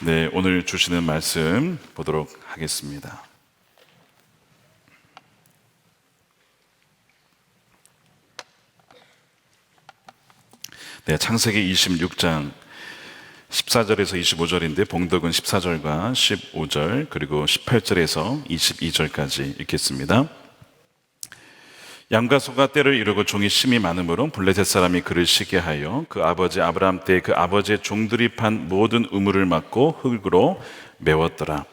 네, 오늘 주시는 말씀 보도록 하겠습니다. 네, 창세기 26장 14절에서 25절인데 봉독은 14절과 15절 그리고 18절에서 22절까지 읽겠습니다. 양과 소가 때를 이루고 종이 심이 많으므로 블레셋 사람이 그를 시게 하여 그 아버지 아브라함 때 그 아버지의 종들이 판 모든 우물을 막고 흙으로 메웠더라.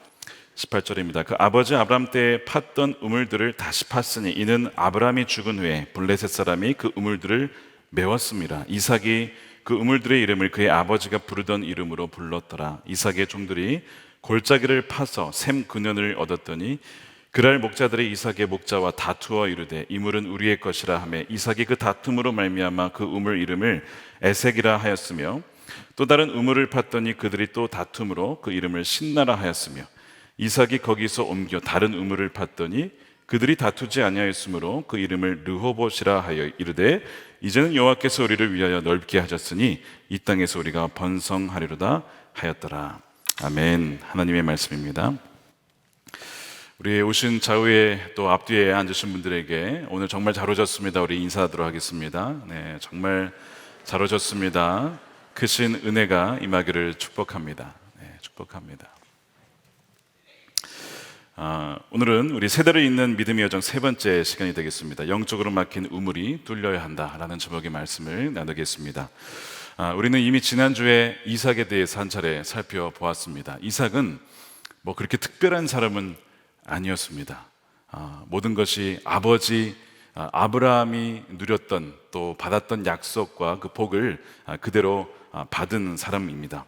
18절입니다. 그 아버지 아브라함 때 팠던 우물들을 다시 팠으니 이는 아브라함이 죽은 후에 블레셋 사람이 그 우물들을 메웠습니다. 이삭이 그 우물들의 이름을 그의 아버지가 부르던 이름으로 불렀더라. 이삭의 종들이 골짜기를 파서 샘 9년을 얻었더니 그날 목자들이 이삭의 목자와 다투어 이르되 이 물은 우리의 것이라 하며 이삭이 그 다툼으로 말미암아 그 우물 이름을 에색이라 하였으며 또 다른 우물을 팠더니 그들이 또 다툼으로 그 이름을 신나라 하였으며 이삭이 거기서 옮겨 다른 우물을 팠더니 그들이 다투지 아니하였으므로 그 이름을 르호봇이라 하여 이르되 이제는 여호와께서 우리를 위하여 넓게 하셨으니 이 땅에서 우리가 번성하리로다 하였더라. 아멘. 하나님의 말씀입니다. 우리 오신 좌우에 또 앞뒤에 앉으신 분들에게 오늘 정말 잘 오셨습니다. 우리 인사하도록 하겠습니다. 네, 정말 잘 오셨습니다. 크신 은혜가 임하기를 축복합니다. 네, 축복합니다. 오늘은 우리 세대를 잇는 믿음의 여정 세 번째 시간이 되겠습니다. 영적으로 막힌 우물이 뚫려야 한다라는 제목의 말씀을 나누겠습니다. 우리는 이미 지난주에 이삭에 대해서 한 차례 살펴보았습니다. 이삭은 뭐 그렇게 특별한 사람은 아니었습니다. 모든 것이 아버지 아브라함이 누렸던 또 받았던 약속과 그 복을 그대로 받은 사람입니다.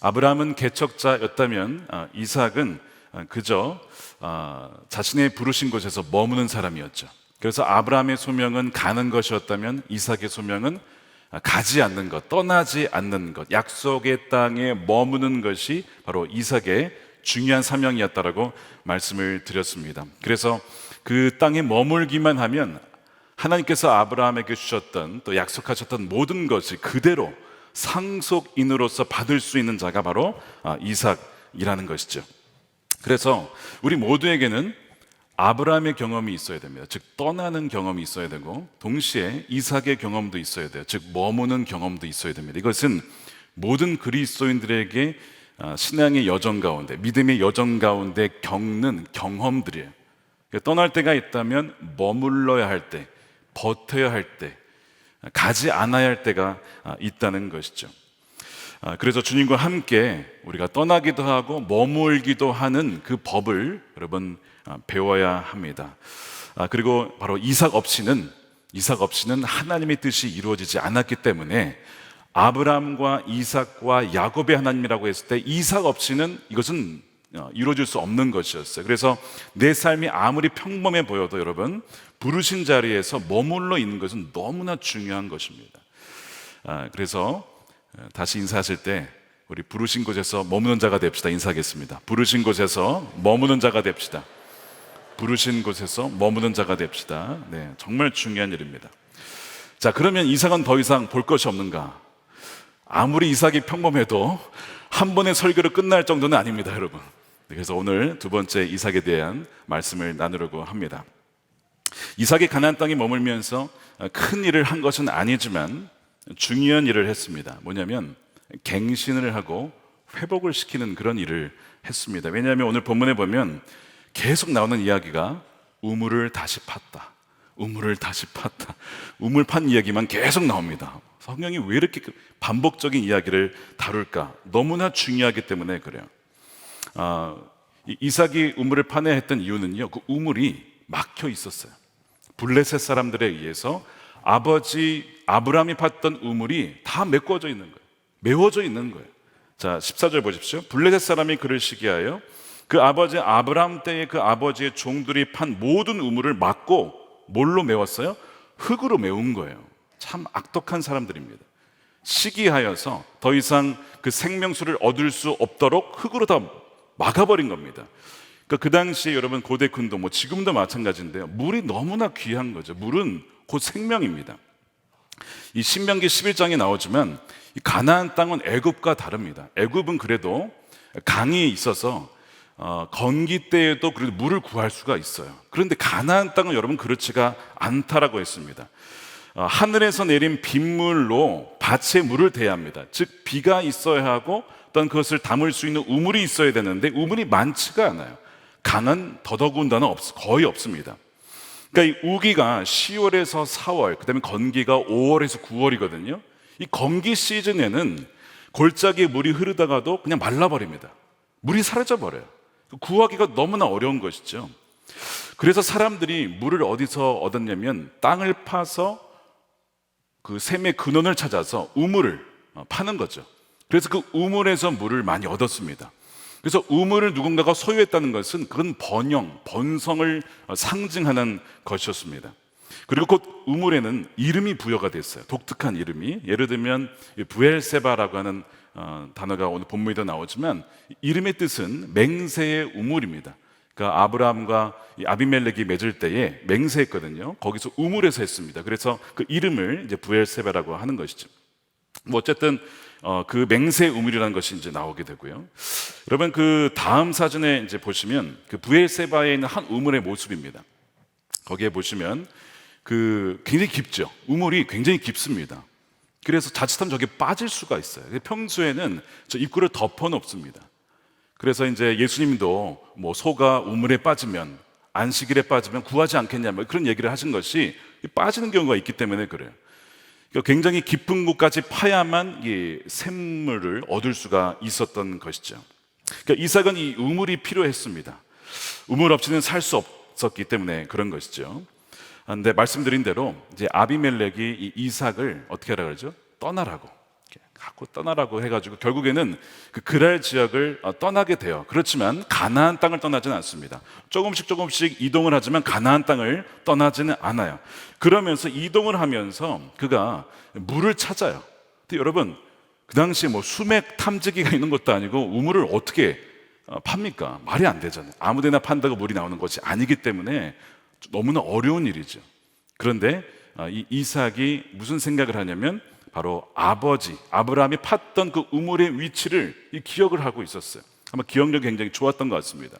아브라함은 개척자였다면 이삭은 그저 자신의 부르신 곳에서 머무는 사람이었죠. 그래서 아브라함의 소명은 가는 것이었다면 이삭의 소명은 가지 않는 것, 떠나지 않는 것, 약속의 땅에 머무는 것이 바로 이삭의 중요한 사명이었다라고 말씀을 드렸습니다. 그래서 그 땅에 머물기만 하면 하나님께서 아브라함에게 주셨던 또 약속하셨던 모든 것이 그대로 상속인으로서 받을 수 있는 자가 바로 이삭이라는 것이죠. 그래서 우리 모두에게는 아브라함의 경험이 있어야 됩니다. 즉 떠나는 경험이 있어야 되고 동시에 이삭의 경험도 있어야 돼요. 즉 머무는 경험도 있어야 됩니다. 이것은 모든 그리스도인들에게 신앙의 여정 가운데, 믿음의 여정 가운데 겪는 경험들이에요. 떠날 때가 있다면 머물러야 할 때, 버텨야 할 때, 가지 않아야 할 때가 있다는 것이죠. 그래서 주님과 함께 우리가 떠나기도 하고 머물기도 하는 그 법을 여러분 배워야 합니다. 그리고 바로 이삭 없이는 하나님의 뜻이 이루어지지 않았기 때문에 아브라함과 이삭과 야곱의 하나님이라고 했을 때 이삭 없이는 이것은 이루어질 수 없는 것이었어요. 그래서 내 삶이 아무리 평범해 보여도 여러분 부르신 자리에서 머물러 있는 것은 너무나 중요한 것입니다. 그래서 다시 인사하실 때 우리 부르신 곳에서 머무는 자가 됩시다. 인사하겠습니다. 부르신 곳에서 머무는 자가 됩시다. 부르신 곳에서 머무는 자가 됩시다. 네, 정말 중요한 일입니다. 자, 그러면 이삭은 더 이상 볼 것이 없는가? 아무리 이삭이 평범해도 한 번의 설교로 끝날 정도는 아닙니다, 여러분. 그래서 오늘 두 번째 이삭에 대한 말씀을 나누려고 합니다. 이삭이 가나안 땅에 머물면서 큰 일을 한 것은 아니지만 중요한 일을 했습니다. 뭐냐면 갱신을 하고 회복을 시키는 그런 일을 했습니다. 왜냐하면 오늘 본문에 보면 계속 나오는 이야기가 우물을 다시 팠다, 우물을 다시 팠다, 우물 판 이야기만 계속 나옵니다. 성경이 왜 이렇게 반복적인 이야기를 다룰까? 너무나 중요하기 때문에 그래요. 이삭이 우물을 파내야 했던 이유는요, 그 우물이 막혀 있었어요. 블레셋 사람들에 의해서 아버지 아브라함이 팠던 우물이 다 메꿔져 있는 거예요. 메워져 있는 거예요. 자, 14절 보십시오. 블레셋 사람이 그를 시기하여 그 아버지 아브라함 때에 그 아버지의 종들이 판 모든 우물을 막고 뭘로 메웠어요? 흙으로 메운 거예요. 참 악독한 사람들입니다. 시기하여서 더 이상 그 생명수를 얻을 수 없도록 흙으로 다 막아버린 겁니다. 그러니까 그 당시에 여러분 고대 근동, 뭐 지금도 마찬가지인데요, 물이 너무나 귀한 거죠. 물은 곧 생명입니다. 이 신명기 11장에 나오지만 이 가나안 땅은 애굽과 다릅니다. 애굽은 그래도 강이 있어서 건기 때에도 그래도 물을 구할 수가 있어요. 그런데 가나안 땅은 여러분 그렇지가 않다라고 했습니다. 하늘에서 내린 빗물로 밭에 물을 대야 합니다. 즉 비가 있어야 하고 어떤 그것을 담을 수 있는 우물이 있어야 되는데 우물이 많지가 않아요. 강은 더더군다나 거의 없습니다. 그러니까 이 우기가 10월에서 4월, 그다음에 건기가 5월에서 9월이거든요. 이 건기 시즌에는 골짜기에 물이 흐르다가도 그냥 말라버립니다. 물이 사라져버려요. 구하기가 너무나 어려운 것이죠. 그래서 사람들이 물을 어디서 얻었냐면 땅을 파서 그 샘의 근원을 찾아서 우물을 파는 거죠. 그래서 그 우물에서 물을 많이 얻었습니다. 그래서 우물을 누군가가 소유했다는 것은 그건 번성을 상징하는 것이었습니다. 그리고 곧 우물에는 이름이 부여가 됐어요. 독특한 이름이. 예를 들면 부엘세바라고 하는 단어가 오늘 본문에도 나오지만 이름의 뜻은 맹세의 우물입니다. 그러니까 아브라함과 아비멜렉이 맺을 때에 맹세했거든요. 거기서 우물에서 했습니다. 그래서 그 이름을 이제 부엘세바라고 하는 것이죠. 뭐 어쨌든 그 맹세 우물이라는 것이 이제 나오게 되고요. 여러분 그 다음 사진에 이제 보시면 그 부엘세바에 있는 한 우물의 모습입니다. 거기에 보시면 그 굉장히 깊죠. 우물이 굉장히 깊습니다. 그래서 자칫하면 저게 빠질 수가 있어요. 평소에는 저 입구를 덮어 놓습니다. 그래서 이제 예수님도 뭐 소가 우물에 빠지면 안식일에 빠지면 구하지 않겠냐 뭐 그런 얘기를 하신 것이 빠지는 경우가 있기 때문에 그래요. 그러니까 굉장히 깊은 곳까지 파야만 이 샘물을 얻을 수가 있었던 것이죠. 그러니까 이삭은 이 우물이 필요했습니다. 우물 없이는 살 수 없었기 때문에 그런 것이죠. 그런데 말씀드린 대로 이제 아비멜렉이 이 이삭을 어떻게 하라 그러죠? 떠나라고 갖고 떠나라고 해가지고 결국에는 그 그랄 지역을 떠나게 돼요. 그렇지만 가나안 땅을 떠나지는 않습니다. 조금씩 이동을 하지만 가나안 땅을 떠나지는 않아요. 그러면서 이동을 하면서 그가 물을 찾아요. 근데 여러분 그 당시에 뭐 수맥 탐지기가 있는 것도 아니고 우물을 어떻게 팝니까? 말이 안 되잖아요. 아무데나 판다고 물이 나오는 것이 아니기 때문에 너무나 어려운 일이죠. 그런데 이 이삭이 무슨 생각을 하냐면 바로 아버지 아브라함이 팠던 그 우물의 위치를 기억을 하고 있었어요. 아마 기억력이 굉장히 좋았던 것 같습니다.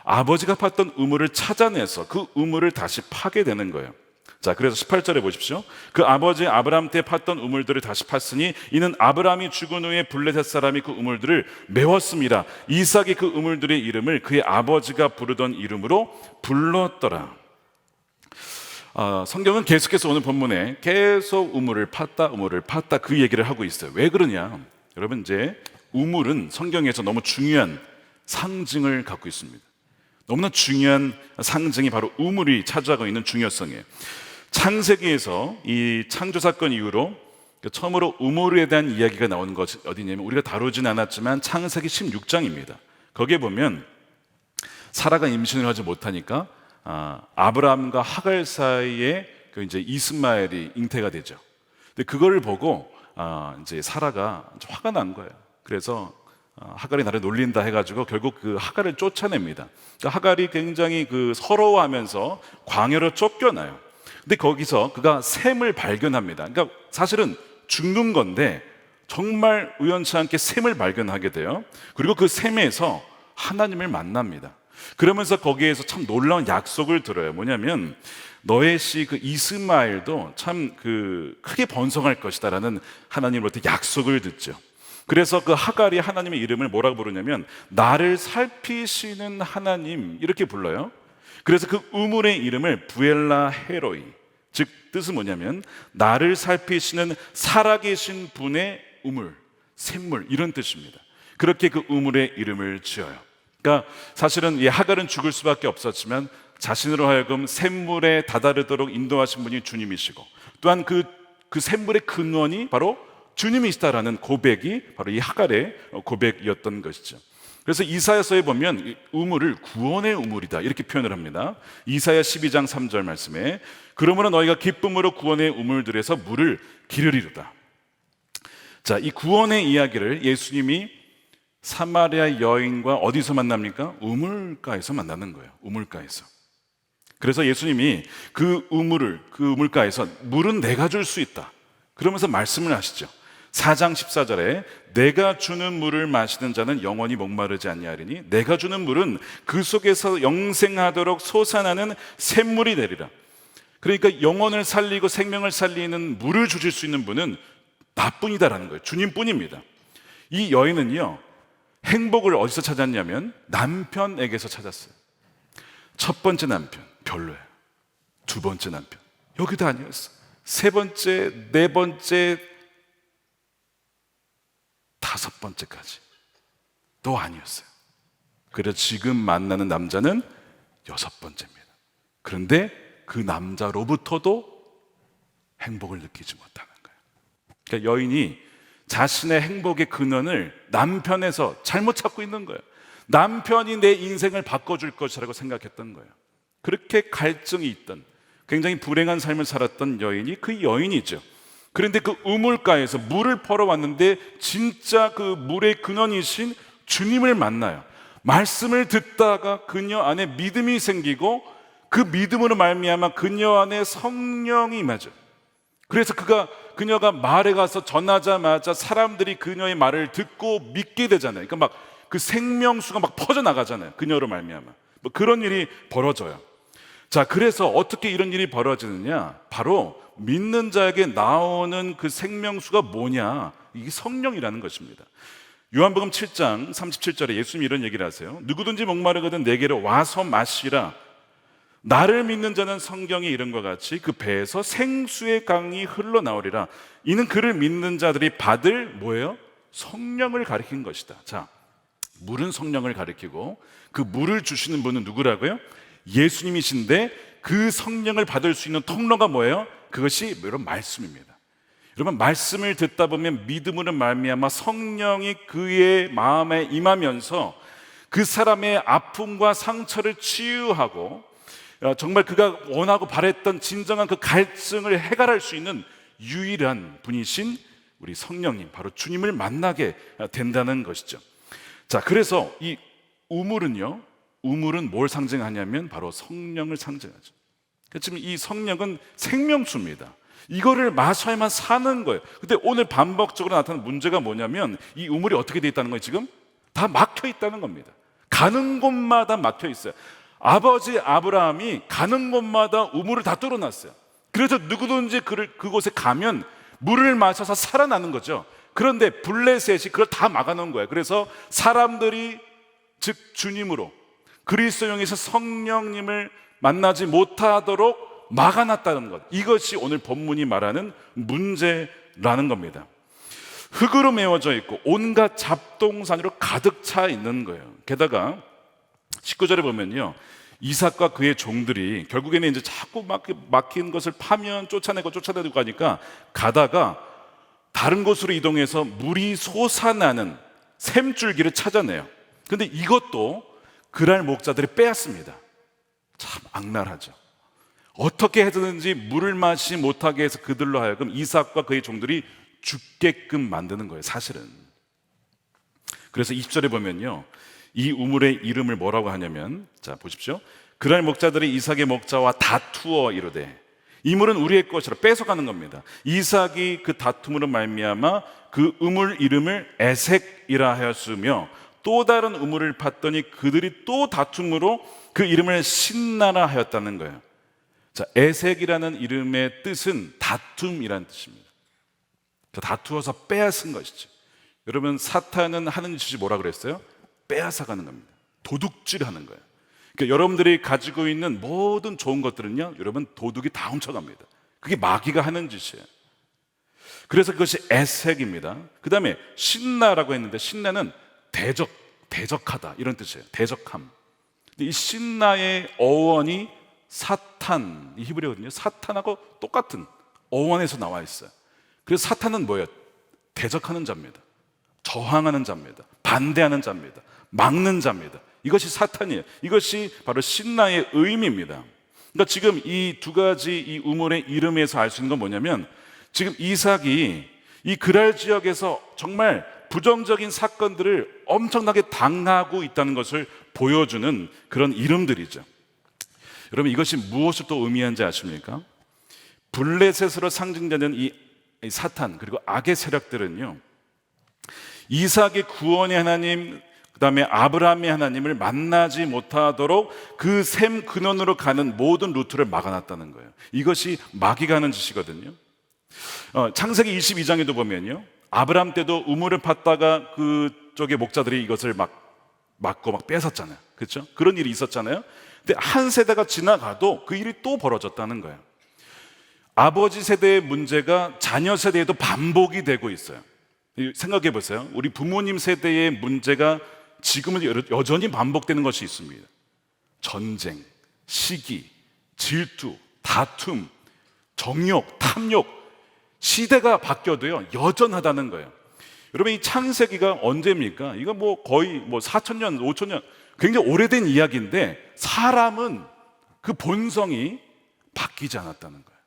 아버지가 팠던 우물을 찾아내서 그 우물을 다시 파게 되는 거예요. 자, 그래서 18절에 보십시오. 그 아버지 아브라함 때 팠던 우물들을 다시 팠으니 이는 아브라함이 죽은 후에 블레셋 사람이 그 우물들을 메웠습니다. 이삭이 그 우물들의 이름을 그의 아버지가 부르던 이름으로 불렀더라. 성경은 계속해서 오늘 본문에 계속 우물을 팠다 그 얘기를 하고 있어요. 왜 그러냐? 여러분 이제 우물은 성경에서 너무 중요한 상징을 갖고 있습니다. 너무나 중요한 상징이 바로 우물이 차지하고 있는 중요성이에요. 창세기에서 이 창조 사건 이후로 처음으로 우물에 대한 이야기가 나오는 것이 어디냐면 우리가 다루진 않았지만 창세기 16장입니다. 거기에 보면 사라가 임신을 하지 못하니까 아브라함과 하갈 사이에 그 이제 이스마엘이 잉태가 되죠. 근데 그걸 보고 이제 사라가 화가 난 거예요. 그래서 하갈이 나를 놀린다 해가지고 결국 그 하갈을 쫓아냅니다. 그러니까 하갈이 굉장히 그 서러워하면서 광야로 쫓겨나요. 근데 거기서 그가 샘을 발견합니다. 그러니까 사실은 죽는 건데 정말 우연치 않게 샘을 발견하게 돼요. 그리고 그 샘에서 하나님을 만납니다. 그러면서 거기에서 참 놀라운 약속을 들어요. 뭐냐면 너의 씨 그 이스마엘도 참 그 크게 번성할 것이다라는 하나님으로부터 약속을 듣죠. 그래서 그 하갈이 하나님의 이름을 뭐라고 부르냐면 나를 살피시는 하나님 이렇게 불러요. 그래서 그 우물의 이름을 부엘라 헤로이, 즉 뜻은 뭐냐면 나를 살피시는 살아계신 분의 우물, 샘물 이런 뜻입니다. 그렇게 그 우물의 이름을 지어요. 그러니까 사실은 이 하갈은 죽을 수밖에 없었지만 자신으로 하여금 샘물에 다다르도록 인도하신 분이 주님이시고 또한 그 샘물의 근원이 바로 주님이시다라는 고백이 바로 이 하갈의 고백이었던 것이죠. 그래서 이사야서에 보면 이 우물을 구원의 우물이다 이렇게 표현을 합니다. 이사야 12장 3절 말씀에 그러므로 너희가 기쁨으로 구원의 우물들에서 물을 기르리로다. 자, 이 구원의 이야기를 예수님이 사마리아 여인과 어디서 만납니까? 우물가에서 만나는 거예요. 우물가에서. 그래서 예수님이 그 우물가에서 물은 내가 줄 수 있다 그러면서 말씀을 하시죠. 4장 14절에 내가 주는 물을 마시는 자는 영원히 목마르지 아니하리니 내가 주는 물은 그 속에서 영생하도록 솟아나는 샘물이 되리라. 그러니까 영혼을 살리고 생명을 살리는 물을 주실 수 있는 분은 나뿐이다라는 거예요. 주님뿐입니다. 이 여인은요, 행복을 어디서 찾았냐면 남편에게서 찾았어요. 첫 번째 남편 별로예요. 두 번째 남편 여기도 아니었어. 세 번째, 네 번째, 다섯 번째까지 또 아니었어요. 그래서 지금 만나는 남자는 여섯 번째입니다. 그런데 그 남자로부터도 행복을 느끼지 못하는 거예요. 그러니까 여인이 자신의 행복의 근원을 남편에서 잘못 찾고 있는 거예요. 남편이 내 인생을 바꿔줄 것이라고 생각했던 거예요. 그렇게 갈증이 있던, 굉장히 불행한 삶을 살았던 여인이 그 여인이죠. 그런데 그 우물가에서 물을 퍼러 왔는데 진짜 그 물의 근원이신 주님을 만나요. 말씀을 듣다가 그녀 안에 믿음이 생기고 그 믿음으로 말미암아 그녀 안에 성령이 임하죠. 그래서 그녀가 마을에 가서 전하자마자 사람들이 그녀의 말을 듣고 믿게 되잖아요. 그러니까 막 그 생명수가 막 퍼져나가잖아요. 그녀로 말미암아 뭐 그런 일이 벌어져요. 자, 그래서 어떻게 이런 일이 벌어지느냐? 바로 믿는 자에게 나오는 그 생명수가 뭐냐? 이게 성령이라는 것입니다. 요한복음 7장 37절에 예수님이 이런 얘기를 하세요. 누구든지 목마르거든 내게로 와서 마시라. 나를 믿는 자는 성경이 이른 것 같이 그 배에서 생수의 강이 흘러나오리라. 이는 그를 믿는 자들이 받을 뭐예요? 성령을 가리킨 것이다. 자, 물은 성령을 가리키고 그 물을 주시는 분은 누구라고요? 예수님이신데 그 성령을 받을 수 있는 통로가 뭐예요? 그것이 여러분 말씀입니다. 여러분 말씀을 듣다 보면 믿음으로 말미암아 성령이 그의 마음에 임하면서 그 사람의 아픔과 상처를 치유하고 정말 그가 원하고 바랬던 진정한 그 갈증을 해결할 수 있는 유일한 분이신 우리 성령님, 바로 주님을 만나게 된다는 것이죠. 자, 그래서 이 우물은 뭘 상징하냐면 바로 성령을 상징하죠. 지금 이 성령은 생명수입니다. 이거를 마셔야만 사는 거예요. 근데 오늘 반복적으로 나타나는 문제가 뭐냐면 이 우물이 어떻게 되어 있다는 거예요? 지금 다 막혀 있다는 겁니다. 가는 곳마다 막혀 있어요. 아버지 아브라함이 가는 곳마다 우물을 다 뚫어놨어요. 그래서 누구든지 그곳에 가면 물을 마셔서 살아나는 거죠. 그런데 블레셋이 그걸 다 막아놓은 거예요. 그래서 사람들이 즉 주님으로 그리스도용에서 성령님을 만나지 못하도록 막아놨다는 것, 이것이 오늘 본문이 말하는 문제라는 겁니다. 흙으로 메워져 있고 온갖 잡동사니로 가득 차 있는 거예요. 게다가 19절에 보면요, 이삭과 그의 종들이 결국에는 이제 자꾸 막힌 것을 파면 쫓아내고 가니까 가다가 다른 곳으로 이동해서 물이 솟아나는 샘줄기를 찾아내요. 근데 이것도 그랄 목자들이 빼앗습니다. 참 악랄하죠. 어떻게 해서든지 물을 마시지 못하게 해서 그들로 하여금 이삭과 그의 종들이 죽게끔 만드는 거예요, 사실은. 그래서 20절에 보면요, 이 우물의 이름을 뭐라고 하냐면, 자 보십시오. 그날 목자들이 이삭의 목자와 다투어 이르되 이 물은 우리의 것이라 뺏어가는 겁니다. 이삭이 그 다툼으로 말미암아 그 우물 이름을 에색이라 하였으며 또 다른 우물을 팠더니 그들이 또 다툼으로 그 이름을 신나라 하였다는 거예요. 자, 에색이라는 이름의 뜻은 다툼이라는 뜻입니다. 다투어서 빼앗은 것이죠. 여러분, 사탄은 하는 짓이 뭐라 그랬어요? 빼앗아가는 겁니다. 도둑질하는 거예요. 그러니까 여러분들이 가지고 있는 모든 좋은 것들은요, 여러분 도둑이 다 훔쳐갑니다. 그게 마귀가 하는 짓이에요. 그래서 그것이 에색입니다. 그 다음에 신나라고 했는데 신나는 대적하다 이런 뜻이에요. 대적함. 근데 이 신나의 어원이 사탄, 이 히브리어거든요. 사탄하고 똑같은 어원에서 나와 있어요. 그래서 사탄은 뭐예요? 대적하는 자입니다. 저항하는 자입니다. 반대하는 자입니다. 막는 자입니다. 이것이 사탄이에요. 이것이 바로 신나의 의미입니다. 그러니까 지금 이 두 가지 이 우물의 이름에서 알 수 있는 건 뭐냐면, 지금 이삭이 이 그랄 지역에서 정말 부정적인 사건들을 엄청나게 당하고 있다는 것을 보여주는 그런 이름들이죠. 여러분, 이것이 무엇을 또 의미하는지 아십니까? 블레셋으로 상징되는 이 이 사탄 그리고 악의 세력들은요, 이삭의 구원의 하나님, 그 다음에 아브라함의 하나님을 만나지 못하도록 그 샘 근원으로 가는 모든 루트를 막아놨다는 거예요. 이것이 마귀가 하는 짓이거든요. 창세기 22장에도 보면요, 아브라함 때도 우물을 팠다가 그쪽의 목자들이 이것을 막고 뺏었잖아요. 그렇죠? 그런 일이 있었잖아요. 근데 한 세대가 지나가도 그 일이 또 벌어졌다는 거예요. 아버지 세대의 문제가 자녀 세대에도 반복이 되고 있어요. 생각해 보세요. 우리 부모님 세대의 문제가 지금은 여전히 반복되는 것이 있습니다. 전쟁, 시기, 질투, 다툼, 정욕, 탐욕, 시대가 바뀌어도요 여전하다는 거예요. 여러분, 이 창세기가 언제입니까? 이거 거의 4,000년, 5,000년, 굉장히 오래된 이야기인데 사람은 그 본성이 바뀌지 않았다는 거예요.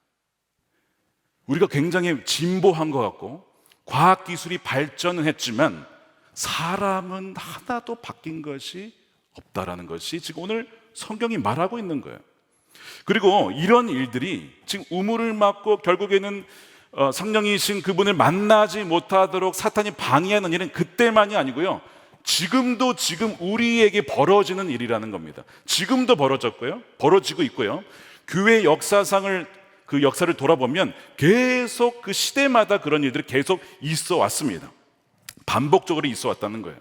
우리가 굉장히 진보한 것 같고 과학기술이 발전은 했지만 사람은 하나도 바뀐 것이 없다라는 것이 지금 오늘 성경이 말하고 있는 거예요. 그리고 이런 일들이 지금 우물을 막고 결국에는 성령이신 그분을 만나지 못하도록 사탄이 방해하는 일은 그때만이 아니고요, 지금 우리에게 벌어지는 일이라는 겁니다. 지금도 벌어지고 있고요. 교회 그 역사를 돌아보면 계속 그 시대마다 그런 일들이 계속 있어 왔습니다. 반복적으로 있어 왔다는 거예요.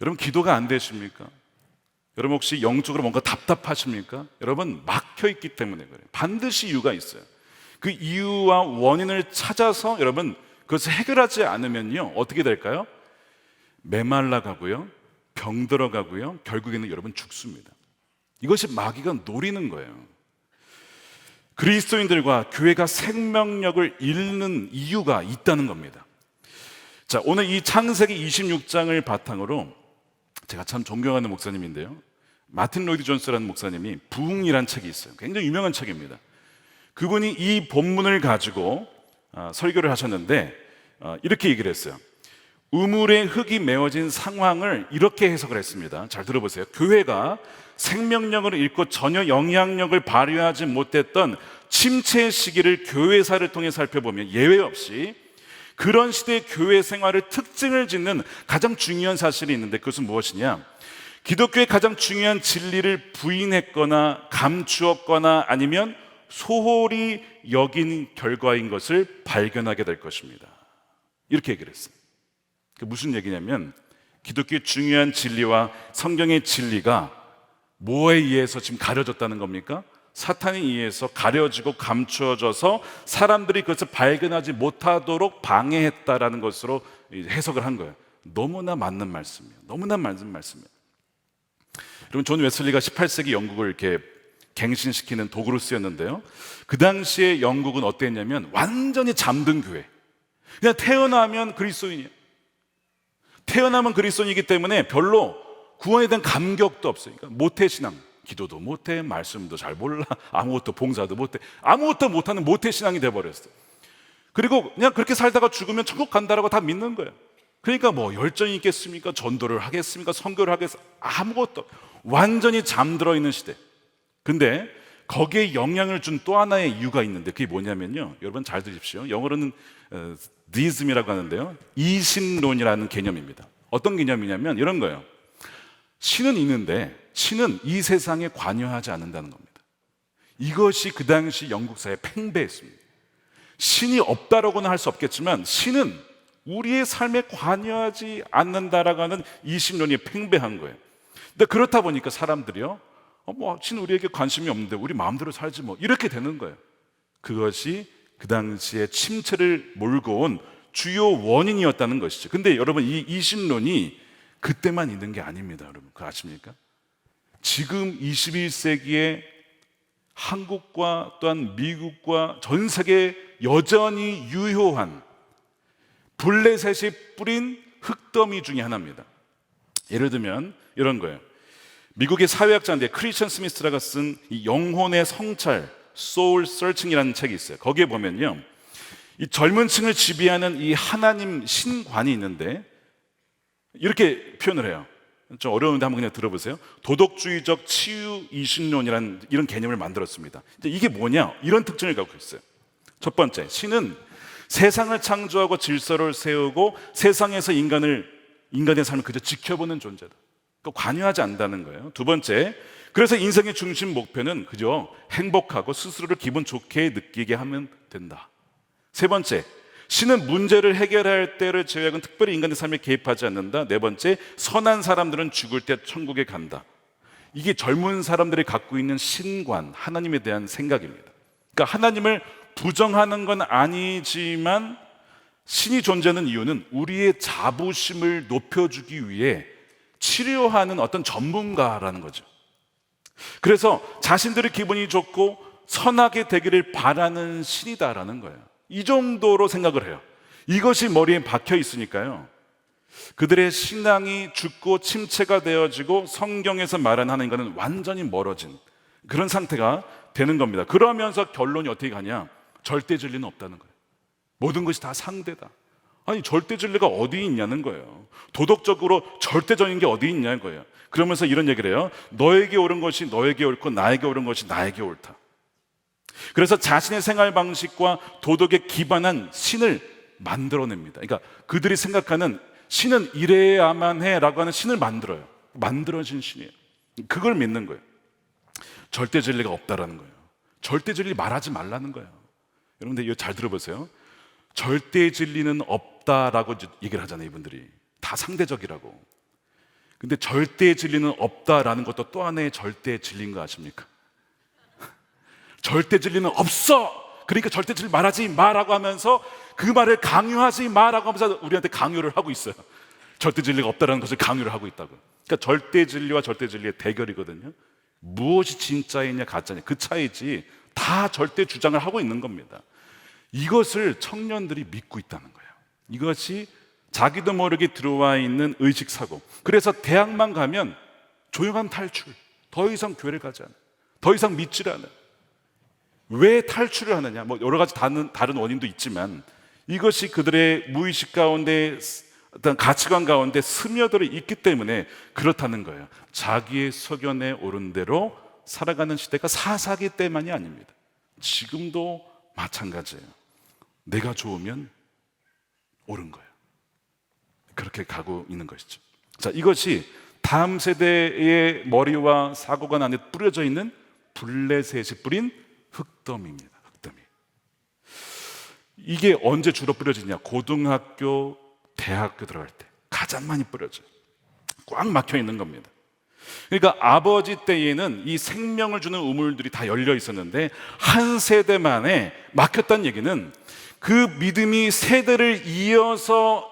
여러분, 기도가 안 되십니까? 여러분, 혹시 영적으로 뭔가 답답하십니까? 여러분, 막혀 있기 때문에 그래요. 반드시 이유가 있어요. 그 이유와 원인을 찾아서 여러분 그것을 해결하지 않으면요 어떻게 될까요? 메말라 가고요, 병들어 가고요, 결국에는 여러분 죽습니다. 이것이 마귀가 노리는 거예요. 그리스도인들과 교회가 생명력을 잃는 이유가 있다는 겁니다. 자, 오늘 이 창세기 26장을 바탕으로 제가 참 존경하는 목사님인데요, 마틴 로이드 존스라는 목사님이 부흥이라는 책이 있어요. 굉장히 유명한 책입니다. 그분이 이 본문을 가지고 설교를 하셨는데 이렇게 얘기를 했어요. 우물에 흙이 메워진 상황을 이렇게 해석을 했습니다. 잘 들어보세요. 교회가 생명력을 잃고 전혀 영향력을 발휘하지 못했던 침체 시기를 교회사를 통해 살펴보면 예외 없이 그런 시대의 교회 생활을 특징을 짓는 가장 중요한 사실이 있는데, 그것은 무엇이냐? 기독교의 가장 중요한 진리를 부인했거나 감추었거나 아니면 소홀히 여긴 결과인 것을 발견하게 될 것입니다. 이렇게 얘기를 했어요. 그게 무슨 얘기냐면, 기독교의 중요한 진리와 성경의 진리가 뭐에 의해서 지금 가려졌다는 겁니까? 사탄에 의해서 가려지고 감추어져서 사람들이 그것을 발견하지 못하도록 방해했다라는 것으로 해석을 한 거예요. 너무나 맞는 말씀이에요. 너무나 맞는 말씀이에요. 여러분, 존 웨슬리가 18세기 영국을 이렇게 갱신시키는 도구로 쓰였는데요, 그 당시에 영국은 어땠냐면 완전히 잠든 교회. 그냥 태어나면 그리스도인이에요. 태어나면 그리스도인이기 때문에 별로 구원에 대한 감격도 없어요. 그러니까 모태신앙, 기도도 못해, 말씀도 잘 몰라, 아무것도 봉사도 못해, 아무것도 못하는 모태신앙이 돼버렸어요. 그리고 그냥 그렇게 살다가 죽으면 천국 간다라고 다 믿는 거예요. 그러니까 열정이 있겠습니까? 전도를 하겠습니까? 선교를 하겠습니까? 아무것도, 완전히 잠들어 있는 시대. 근데 거기에 영향을 준 또 하나의 이유가 있는데, 그게 뭐냐면요, 여러분 잘 들으십시오. 영어로는 디즘이라고 하는데요, 이신론이라는 개념입니다. 어떤 개념이냐면 이런 거예요. 신은 있는데 신은 이 세상에 관여하지 않는다는 겁니다. 이것이 그 당시 영국 사회에 팽배했습니다. 신이 없다라고는 할 수 없겠지만 신은 우리의 삶에 관여하지 않는다라고 하는 이신론이 팽배한 거예요. 근데 그렇다 보니까 사람들이요, 신 우리에게 관심이 없는데 우리 마음대로 살지 이렇게 되는 거예요. 그것이 그 당시에 침체를 몰고 온 주요 원인이었다는 것이죠. 근데 여러분, 이 이신론이 그때만 있는 게 아닙니다. 여러분, 그거 아십니까? 지금 21세기에 한국과 또한 미국과 전 세계에 여전히 유효한 블레셋이 뿌린 흙더미 중에 하나입니다. 예를 들면 이런 거예요. 미국의 사회학자인데 크리스천 스미스라가 쓴 이 영혼의 성찰, Soul Searching이라는 책이 있어요. 거기에 보면요, 이 젊은 층을 지배하는 이 하나님 신관이 있는데 이렇게 표현을 해요. 좀 어려운데 한번 그냥 들어보세요. 도덕주의적 치유 이신론이라는 이런 개념을 만들었습니다. 이게 뭐냐? 이런 특징을 갖고 있어요. 첫 번째, 신은 세상을 창조하고 질서를 세우고 세상에서 인간의 삶을 그저 지켜보는 존재다. 관여하지 않는다는 거예요. 두 번째, 그래서 인생의 중심 목표는 그저 행복하고 스스로를 기분 좋게 느끼게 하면 된다. 세 번째, 신은 문제를 해결할 때를 제외하고는 특별히 인간의 삶에 개입하지 않는다. 네 번째, 선한 사람들은 죽을 때 천국에 간다. 이게 젊은 사람들이 갖고 있는 신관, 하나님에 대한 생각입니다. 그러니까 하나님을 부정하는 건 아니지만 신이 존재하는 이유는 우리의 자부심을 높여주기 위해 치료하는 어떤 전문가라는 거죠. 그래서 자신들의 기분이 좋고 선하게 되기를 바라는 신이다라는 거예요. 이 정도로 생각을 해요. 이것이 머리에 박혀 있으니까요, 그들의 신앙이 죽고 침체가 되어지고 성경에서 말하는 하나님과는 완전히 멀어진 그런 상태가 되는 겁니다. 그러면서 결론이 어떻게 가냐? 절대 진리는 없다는 거예요. 모든 것이 다 상대다. 아니, 절대 진리가 어디 있냐는 거예요. 도덕적으로 절대적인 게 어디 있냐는 거예요. 그러면서 이런 얘기를 해요. 너에게 옳은 것이 너에게 옳고 나에게 옳은 것이 나에게 옳다. 그래서 자신의 생활 방식과 도덕에 기반한 신을 만들어냅니다. 그러니까 그들이 생각하는 신은 이래야만 해라고 하는 신을 만들어요. 만들어진 신이에요. 그걸 믿는 거예요. 절대 진리가 없다라는 거예요. 절대 진리 말하지 말라는 거예요. 여러분들 이거 잘 들어보세요. 절대 진리는 없다라고 얘기를 하잖아요. 이분들이 다 상대적이라고. 근데 절대 진리는 없다라는 것도 또 하나의 절대 진리인 거 아십니까? 절대 진리는 없어. 그러니까 절대 진리 말하지 마라고 하면서 그 말을 강요하지 마라고 하면서 우리한테 강요를 하고 있어요. 절대 진리가 없다라는 것을 강요를 하고 있다고. 그러니까 절대 진리와 절대 진리의 대결이거든요. 무엇이 진짜이냐 가짜냐 그 차이지, 다 절대 주장을 하고 있는 겁니다. 이것을 청년들이 믿고 있다는 거예요. 이것이 자기도 모르게 들어와 있는 의식사고. 그래서 대학만 가면 조용한 탈출, 더 이상 교회를 가지 않아요. 더 이상 믿질 않아요. 왜 탈출을 하느냐? 뭐 여러 가지 다른 원인도 있지만 이것이 그들의 무의식 가운데, 어떤 가치관 가운데 스며들어 있기 때문에 그렇다는 거예요. 자기의 소견에 오른 대로 살아가는 시대가 사사기 때만이 아닙니다. 지금도 마찬가지예요. 내가 좋으면 옳은 거예요. 그렇게 가고 있는 것이죠. 자, 이것이 다음 세대의 머리와 사고관 안에 뿌려져 있는 블레셋이 뿌린 흙더미입니다. 흙더미. 이게 언제 주로 뿌려지냐? 고등학교, 대학교 들어갈 때 가장 많이 뿌려져요. 꽉 막혀 있는 겁니다. 그러니까 아버지 때에는 이 생명을 주는 우물들이 다 열려 있었는데 한 세대 만에 막혔다는 얘기는 그 믿음이 세대를 이어서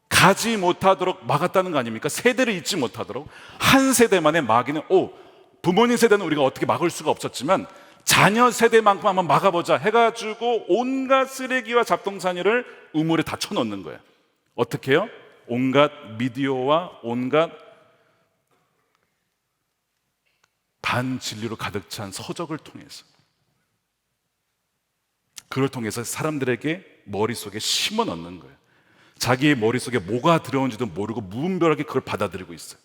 가지 못하도록 막았다는 거 아닙니까? 세대를 잇지 못하도록 한 세대 만에 막이는, 부모님 세대는 우리가 어떻게 막을 수가 없었지만 자녀 세대만큼 한번 막아보자 해가지고 온갖 쓰레기와 잡동사니를 우물에 다 쳐넣는 거예요. 어떻게 해요? 온갖 미디어와 온갖 반진리로 가득 찬 서적을 통해서, 그걸 통해서 사람들에게 머릿속에 심어 넣는 거예요. 자기의 머릿속에 뭐가 들어온지도 모르고 무분별하게 그걸 받아들이고 있어요.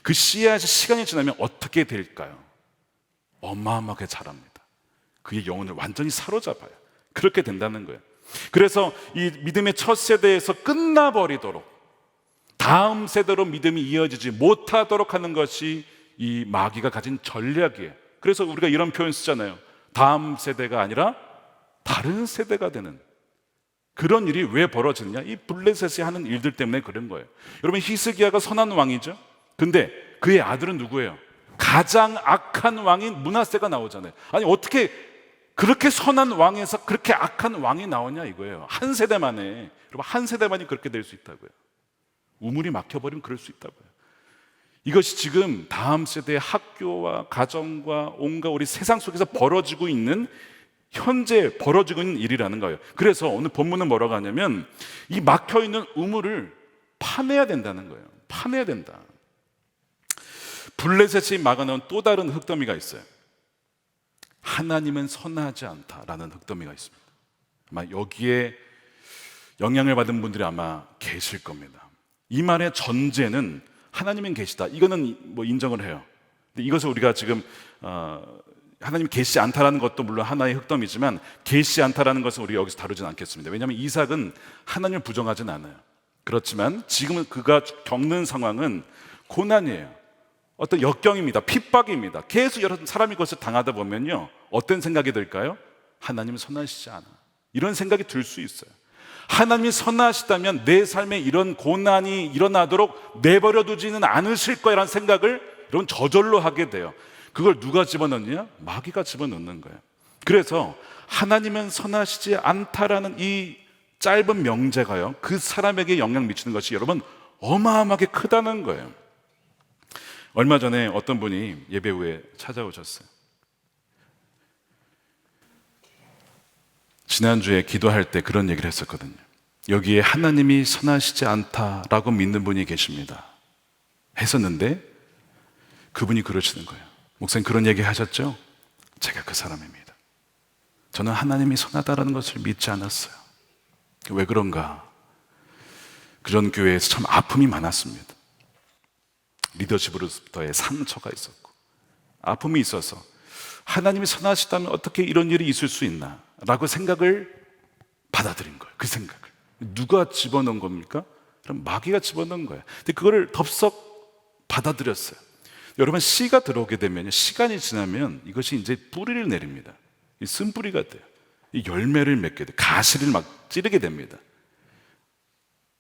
그 씨앗이 시간이 지나면 어떻게 될까요? 어마어마하게 자랍니다. 그의 영혼을 완전히 사로잡아요. 그렇게 된다는 거예요. 그래서 이 믿음의 첫 세대에서 끝나버리도록, 다음 세대로 믿음이 이어지지 못하도록 하는 것이 이 마귀가 가진 전략이에요. 그래서 우리가 이런 표현 쓰잖아요. 다음 세대가 아니라 다른 세대가 되는 그런 일이 왜 벌어지느냐? 이 블레셋이 하는 일들 때문에 그런 거예요. 여러분, 히스기야가 선한 왕이죠. 근데 그의 아들은 누구예요? 가장 악한 왕인 므낫세가 나오잖아요. 아니, 어떻게 그렇게 선한 왕에서 그렇게 악한 왕이 나오냐 이거예요. 한 세대 만에. 여러분, 한 세대만이 그렇게 될 수 있다고요. 우물이 막혀버리면 그럴 수 있다고요. 이것이 지금 다음 세대의 학교와 가정과 온갖 우리 세상 속에서 벌어지고 있는, 현재 벌어지고 있는 일이라는 거예요. 그래서 오늘 본문은 뭐라고 하냐면 이 막혀있는 우물을 파내야 된다는 거예요. 파내야 된다. 블레셋이 막아놓은 또 다른 흙더미가 있어요. 하나님은 선하지 않다라는 흙더미가 있습니다. 아마 여기에 영향을 받은 분들이 아마 계실 겁니다. 이 말의 전제는 하나님은 계시다, 이거는 뭐 인정을 해요. 근데 이것을 우리가 지금 하나님이 계시지 않다라는 것도 물론 하나의 흑점이지만 계시지 않다라는 것은 우리 여기서 다루진 않겠습니다. 왜냐하면 이삭은 하나님을 부정하진 않아요. 그렇지만 지금은 그가 겪는 상황은 고난이에요. 어떤 역경입니다. 핍박입니다. 계속 여러 사람이 그것을 당하다 보면요, 어떤 생각이 들까요? 하나님은 선하시지 않아. 이런 생각이 들 수 있어요. 하나님이 선하시다면 내 삶에 이런 고난이 일어나도록 내버려 두지는 않으실 거라는 생각을 여러분 저절로 하게 돼요. 그걸 누가 집어넣느냐? 마귀가 집어넣는 거예요. 그래서 하나님은 선하시지 않다라는 이 짧은 명제가요, 그 사람에게 영향 미치는 것이 여러분 어마어마하게 크다는 거예요. 얼마 전에 어떤 분이 예배 후에 찾아오셨어요. 지난주에 기도할 때 그런 얘기를 했었거든요. 여기에 하나님이 선하시지 않다라고 믿는 분이 계십니다 했었는데, 그분이 그러시는 거예요. 목사님 그런 얘기 하셨죠? 제가 그 사람입니다. 저는 하나님이 선하다라는 것을 믿지 않았어요. 왜 그런가? 그런 교회에서 참 아픔이 많았습니다. 리더십으로부터의 상처가 있었고 아픔이 있어서 하나님이 선하시다면 어떻게 이런 일이 있을 수 있나 라고 생각을 받아들인 거예요. 그 생각을 누가 집어넣은 겁니까? 그럼 마귀가 집어넣은 거예요. 근데 그거를 덥석 받아들였어요. 여러분, 씨가 들어오게 되면, 시간이 지나면 이것이 이제 뿌리를 내립니다. 이 쓴뿌리가 돼요. 이 열매를 맺게 돼요. 가시를 막 찌르게 됩니다.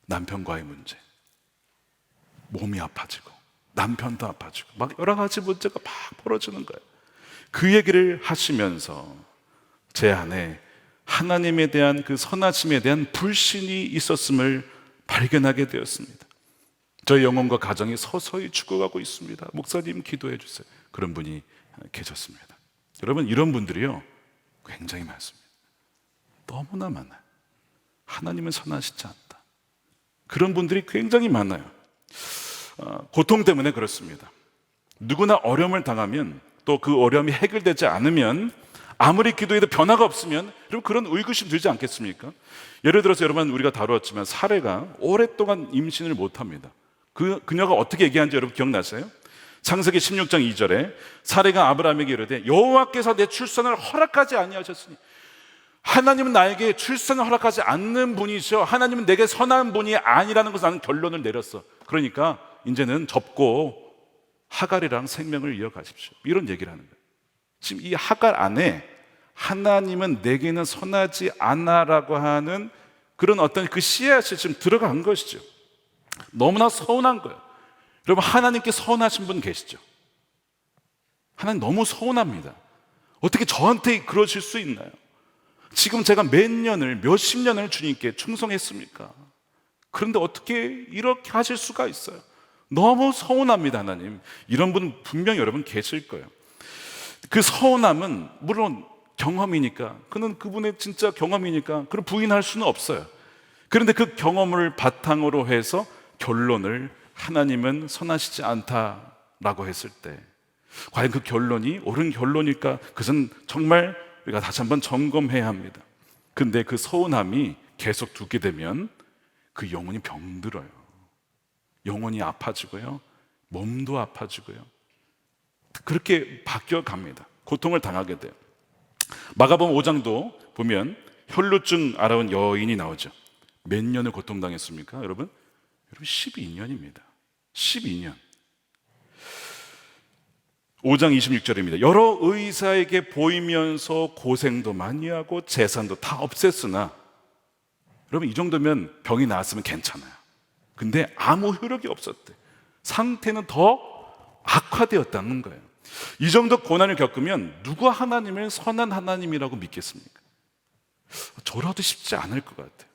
남편과의 문제, 몸이 아파지고 남편도 아파지고 막 여러 가지 문제가 막 벌어지는 거예요. 그 얘기를 하시면서 제 안에 하나님에 대한 그 선하심에 대한 불신이 있었음을 발견하게 되었습니다. 저희 영혼과 가정이 서서히 죽어가고 있습니다. 목사님 기도해 주세요. 그런 분이 계셨습니다. 여러분, 이런 분들이요 굉장히 많습니다. 너무나 많아요. 하나님은 선하시지 않다. 그런 분들이 굉장히 많아요. 고통 때문에 그렇습니다. 누구나 어려움을 당하면, 또 그 어려움이 해결되지 않으면, 아무리 기도해도 변화가 없으면 여러분 그런 의구심 들지 않겠습니까? 예를 들어서 여러분, 우리가 다루었지만 사례가 오랫동안 임신을 못합니다. 그녀가 어떻게 얘기하는지 여러분 기억나세요? 창세기 16장 2절에 사례가 아브라함에게 이르되 여호와께서 내 출산을 허락하지 아니하셨으니, 하나님은 나에게 출산을 허락하지 않는 분이시여 하나님은 내게 선한 분이 아니라는 것을 나는 결론을 내렸어. 그러니까 이제는 접고 하갈이랑 생명을 이어가십시오, 이런 얘기를 하는 거예요. 지금 이 하갈 안에 하나님은 내게는 선하지 않아라고 하는 그런 어떤 그 씨앗이 지금 들어간 것이죠. 너무나 서운한 거예요. 여러분, 하나님께 서운하신 분 계시죠? 하나님 너무 서운합니다. 어떻게 저한테 그러실 수 있나요? 지금 제가 몇십 년을 주님께 충성했습니까? 그런데 어떻게 이렇게 하실 수가 있어요? 너무 서운합니다. 하나님, 이런 분 분명히 여러분 계실 거예요. 그 서운함은 물론 경험이니까, 그는 그분의 진짜 경험이니까 그걸 부인할 수는 없어요. 그런데 그 경험을 바탕으로 해서 결론을 하나님은 선하시지 않다라고 했을 때, 과연 그 결론이 옳은 결론일까? 그것은 정말 우리가 다시 한번 점검해야 합니다. 근데 그 서운함이 계속 두게 되면 그 영혼이 병들어요. 영혼이 아파지고요, 몸도 아파지고요, 그렇게 바뀌어 갑니다. 고통을 당하게 돼요. 마가복음 5장도 보면 혈루증 앓아온 여인이 나오죠. 몇 년을 고통당했습니까? 여러분 12년입니다. 12년. 5장 26절입니다. 여러 의사에게 보이면서 고생도 많이 하고 재산도 다 없앴으나, 여러분 이 정도면 병이 나았으면 괜찮아요. 근데 아무 효력이 없었대. 상태는 더 악화되었다는 거예요. 이 정도 고난을 겪으면 누가 하나님을 선한 하나님이라고 믿겠습니까? 저라도 쉽지 않을 것 같아요.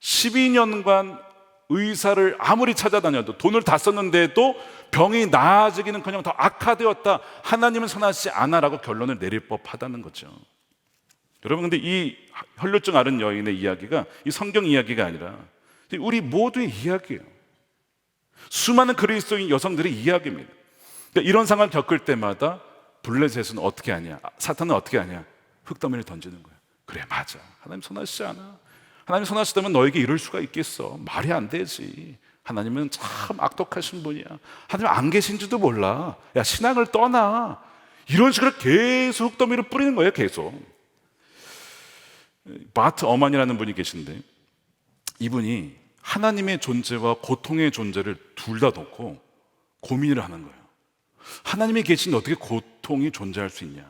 12년간 의사를 아무리 찾아다녀도 돈을 다 썼는데도 병이 나아지기는커녕 더 악화되었다, 하나님은 선하시지 않아라고 결론을 내릴 법하다는 거죠. 여러분, 근데 이 혈루증 앓은 여인의 이야기가 이 성경 이야기가 아니라 우리 모두의 이야기예요. 수많은 그리스도인 여성들의 이야기입니다. 그러니까 이런 상황을 겪을 때마다 블레셋은 어떻게 하냐, 사탄은 어떻게 하냐, 흙더미를 던지는 거예요. 그래, 맞아, 하나님 선하시지 않아. 하나님 선하시다면 너에게 이럴 수가 있겠어? 말이 안 되지. 하나님은 참 악독하신 분이야. 하나님 안 계신지도 몰라. 야, 신앙을 떠나. 이런 식으로 계속 흙더미를 뿌리는 거예요. 계속. 바트 어만이라는 분이 계신데, 이분이 하나님의 존재와 고통의 존재를 둘 다 놓고 고민을 하는 거예요. 하나님이 계신데 어떻게 고통이 존재할 수 있냐.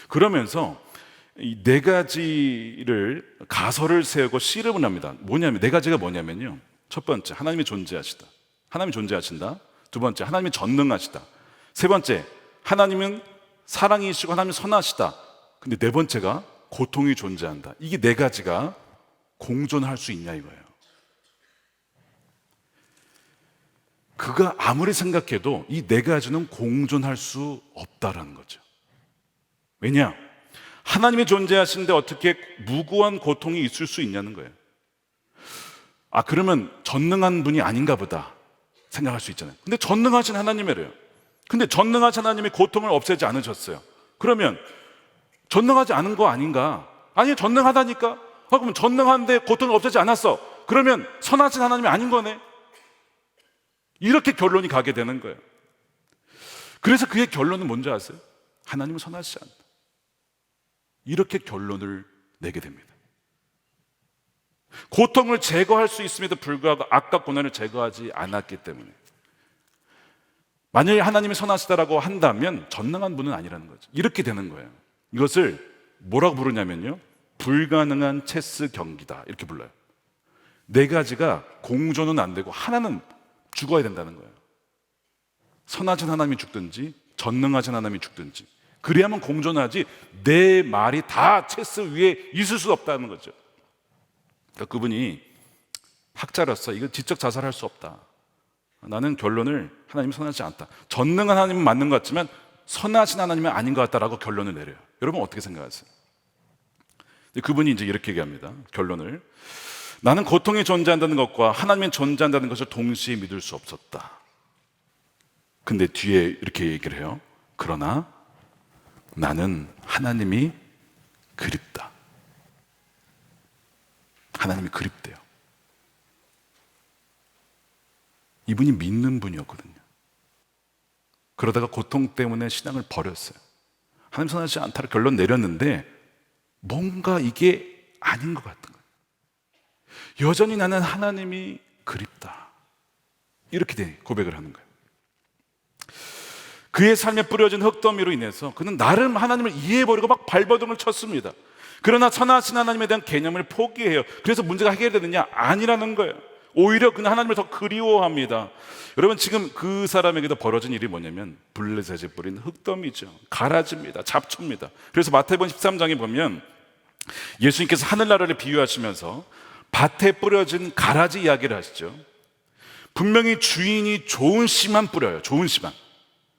그러면서 이 네 가지를 가설을 세우고 씨름을 합니다. 뭐냐면, 네 가지가 뭐냐면요, 첫 번째, 하나님이 존재하시다. 하나님이 존재하신다. 두 번째, 하나님이 전능하시다. 세 번째, 하나님은 사랑이시고 하나님은 선하시다. 근데 네 번째가 고통이 존재한다. 이게 네 가지가 공존할 수 있냐 이거예요. 그가 아무리 생각해도 이 네 가지는 공존할 수 없다라는 거죠. 왜냐? 하나님이 존재하시는데 어떻게 무고한 고통이 있을 수 있냐는 거예요. 아, 그러면 전능한 분이 아닌가 보다 생각할 수 있잖아요. 근데 전능하신 하나님이래요. 근데 전능하신 하나님이 고통을 없애지 않으셨어요. 그러면 전능하지 않은 거 아닌가? 아니, 전능하다니까? 그러면 전능한데 고통을 없애지 않았어. 그러면 선하신 하나님이 아닌 거네? 이렇게 결론이 가게 되는 거예요. 그래서 그의 결론은 뭔지 아세요? 하나님은 선하시지 않다. 이렇게 결론을 내게 됩니다. 고통을 제거할 수 있음에도 불구하고 악과 고난을 제거하지 않았기 때문에, 만약에 하나님이 선하시다라고 한다면 전능한 분은 아니라는 거죠. 이렇게 되는 거예요. 이것을 뭐라고 부르냐면요, 불가능한 체스 경기다 이렇게 불러요. 네 가지가 공존은 안 되고 하나는 죽어야 된다는 거예요. 선하신 하나님이 죽든지 전능하신 하나님이 죽든지, 그래야만 공존하지 네 말이 다 체스 위에 있을 수 없다는 거죠. 그러니까 그분이 학자로서 이거 지적 자살할 수 없다. 나는 결론을 하나님이 선하지 않다. 전능한 하나님은 맞는 것 같지만 선하신 하나님은 아닌 것 같다라고 결론을 내려요. 여러분 어떻게 생각하세요? 그분이 이제 이렇게 얘기합니다. 결론을. 나는 고통이 존재한다는 것과 하나님이 존재한다는 것을 동시에 믿을 수 없었다. 근데 뒤에 이렇게 얘기를 해요. 그러나 나는 하나님이 그립다. 하나님이 그립대요. 이분이 믿는 분이었거든요. 그러다가 고통 때문에 신앙을 버렸어요. 하나님 선하지 않다를 결론 내렸는데 뭔가 이게 아닌 것 같은 거예요. 여전히 나는 하나님이 그립다. 이렇게 고백을 하는 거예요. 그의 삶에 뿌려진 흙더미로 인해서 그는 나름 하나님을 이해해버리고 막 발버둥을 쳤습니다. 그러나 선하신 하나님에 대한 개념을 포기해요. 그래서 문제가 해결되느냐? 아니라는 거예요. 오히려 그는 하나님을 더 그리워합니다. 여러분, 지금 그 사람에게도 벌어진 일이 뭐냐면 블레셋에 뿌린 흙더미죠. 가라지입니다. 잡초입니다. 그래서 마태복음 13장에 보면 예수님께서 하늘나라를 비유하시면서 밭에 뿌려진 가라지 이야기를 하시죠. 분명히 주인이 좋은 씨만 뿌려요. 좋은 씨만.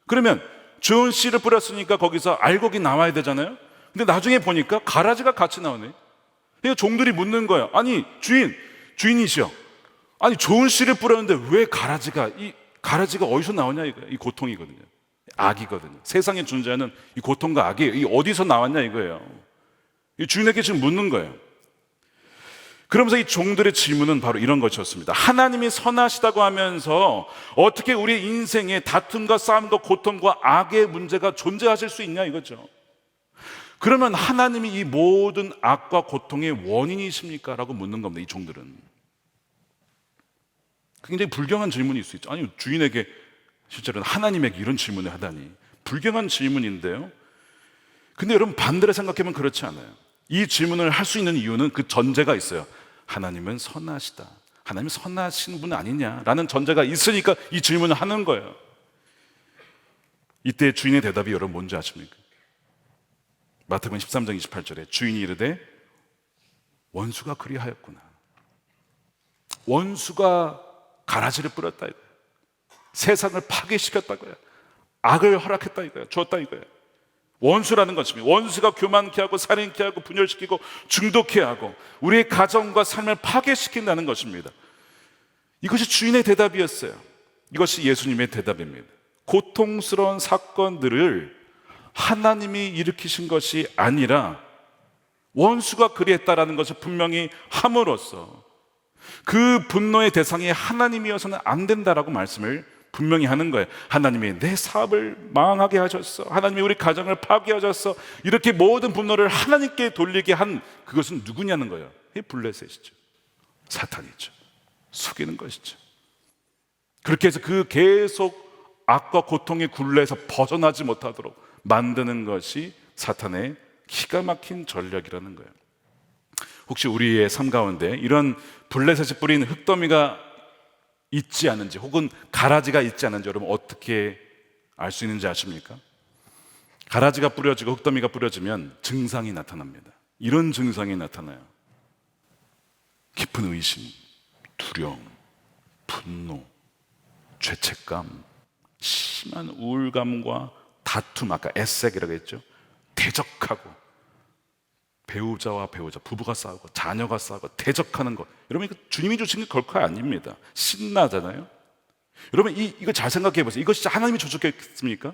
그러면 좋은 씨를 뿌렸으니까 거기서 알곡이 나와야 되잖아요. 근데 나중에 보니까 가라지가 같이 나오네. 그래서 종들이 묻는 거예요. 아니, 주인이시여, 아니 좋은 씨를 뿌렸는데 왜 가라지가 어디서 나오냐 이거예요. 이 고통이거든요. 악이거든요. 세상에 존재하는 이 고통과 악이 이 어디서 나왔냐 이거예요. 이 주인에게 지금 묻는 거예요. 그러면서 이 종들의 질문은 바로 이런 것이었습니다. 하나님이 선하시다고 하면서 어떻게 우리의 인생에 다툼과 싸움과 고통과 악의 문제가 존재하실 수 있냐 이거죠. 그러면 하나님이 이 모든 악과 고통의 원인이십니까? 라고 묻는 겁니다. 이 종들은. 굉장히 불경한 질문일 수 있죠. 아니, 주인에게, 실제로는 하나님에게 이런 질문을 하다니 불경한 질문인데요. 근데 여러분 반대로 생각하면 그렇지 않아요. 이 질문을 할 수 있는 이유는 그 전제가 있어요. 하나님은 선하시다. 하나님은 선하신 분 아니냐라는 전제가 있으니까 이 질문을 하는 거예요. 이때 주인의 대답이 여러분 뭔지 아십니까? 마태복음 13장 28절에 주인이 이르되 원수가 그리하였구나. 원수가 가라지를 뿌렸다 이거예요. 세상을 파괴시켰다 이거예요. 악을 허락했다 이거예요. 줬다 이거예요. 원수라는 것입니다. 원수가 교만케 하고 살인케 하고 분열시키고 중독케 하고 우리의 가정과 삶을 파괴시킨다는 것입니다. 이것이 주인의 대답이었어요. 이것이 예수님의 대답입니다. 고통스러운 사건들을 하나님이 일으키신 것이 아니라 원수가 그리했다라는 것을 분명히 함으로써 그 분노의 대상이 하나님이어서는 안 된다라고 말씀을 분명히 하는 거예요. 하나님이 내 사업을 망하게 하셨어. 하나님이 우리 가정을 파괴하셨어. 이렇게 모든 분노를 하나님께 돌리게 한 그것은 누구냐는 거예요. 이 블레셋이죠. 사탄이죠. 속이는 것이죠. 그렇게 해서 그 계속 악과 고통의 굴레에서 벗어나지 못하도록 만드는 것이 사탄의 기가 막힌 전략이라는 거예요. 혹시 우리의 삶 가운데 이런 블레셋이 뿌린 흙더미가 있지 않은지, 혹은 가라지가 있지 않은지 여러분 어떻게 알 수 있는지 아십니까? 가라지가 뿌려지고 흙더미가 뿌려지면 증상이 나타납니다. 이런 증상이 나타나요. 깊은 의심, 두려움, 분노, 죄책감, 심한 우울감과 다툼, 아까 에색이라고 했죠. 대적하고, 배우자와 배우자, 부부가 싸우고 자녀가 싸우고 대적하는 것, 여러분 이거 주님이 주신 게 결코 아닙니다. 신나잖아요. 여러분 이거 잘 생각해 보세요. 이거 진짜 하나님이 주셨겠습니까?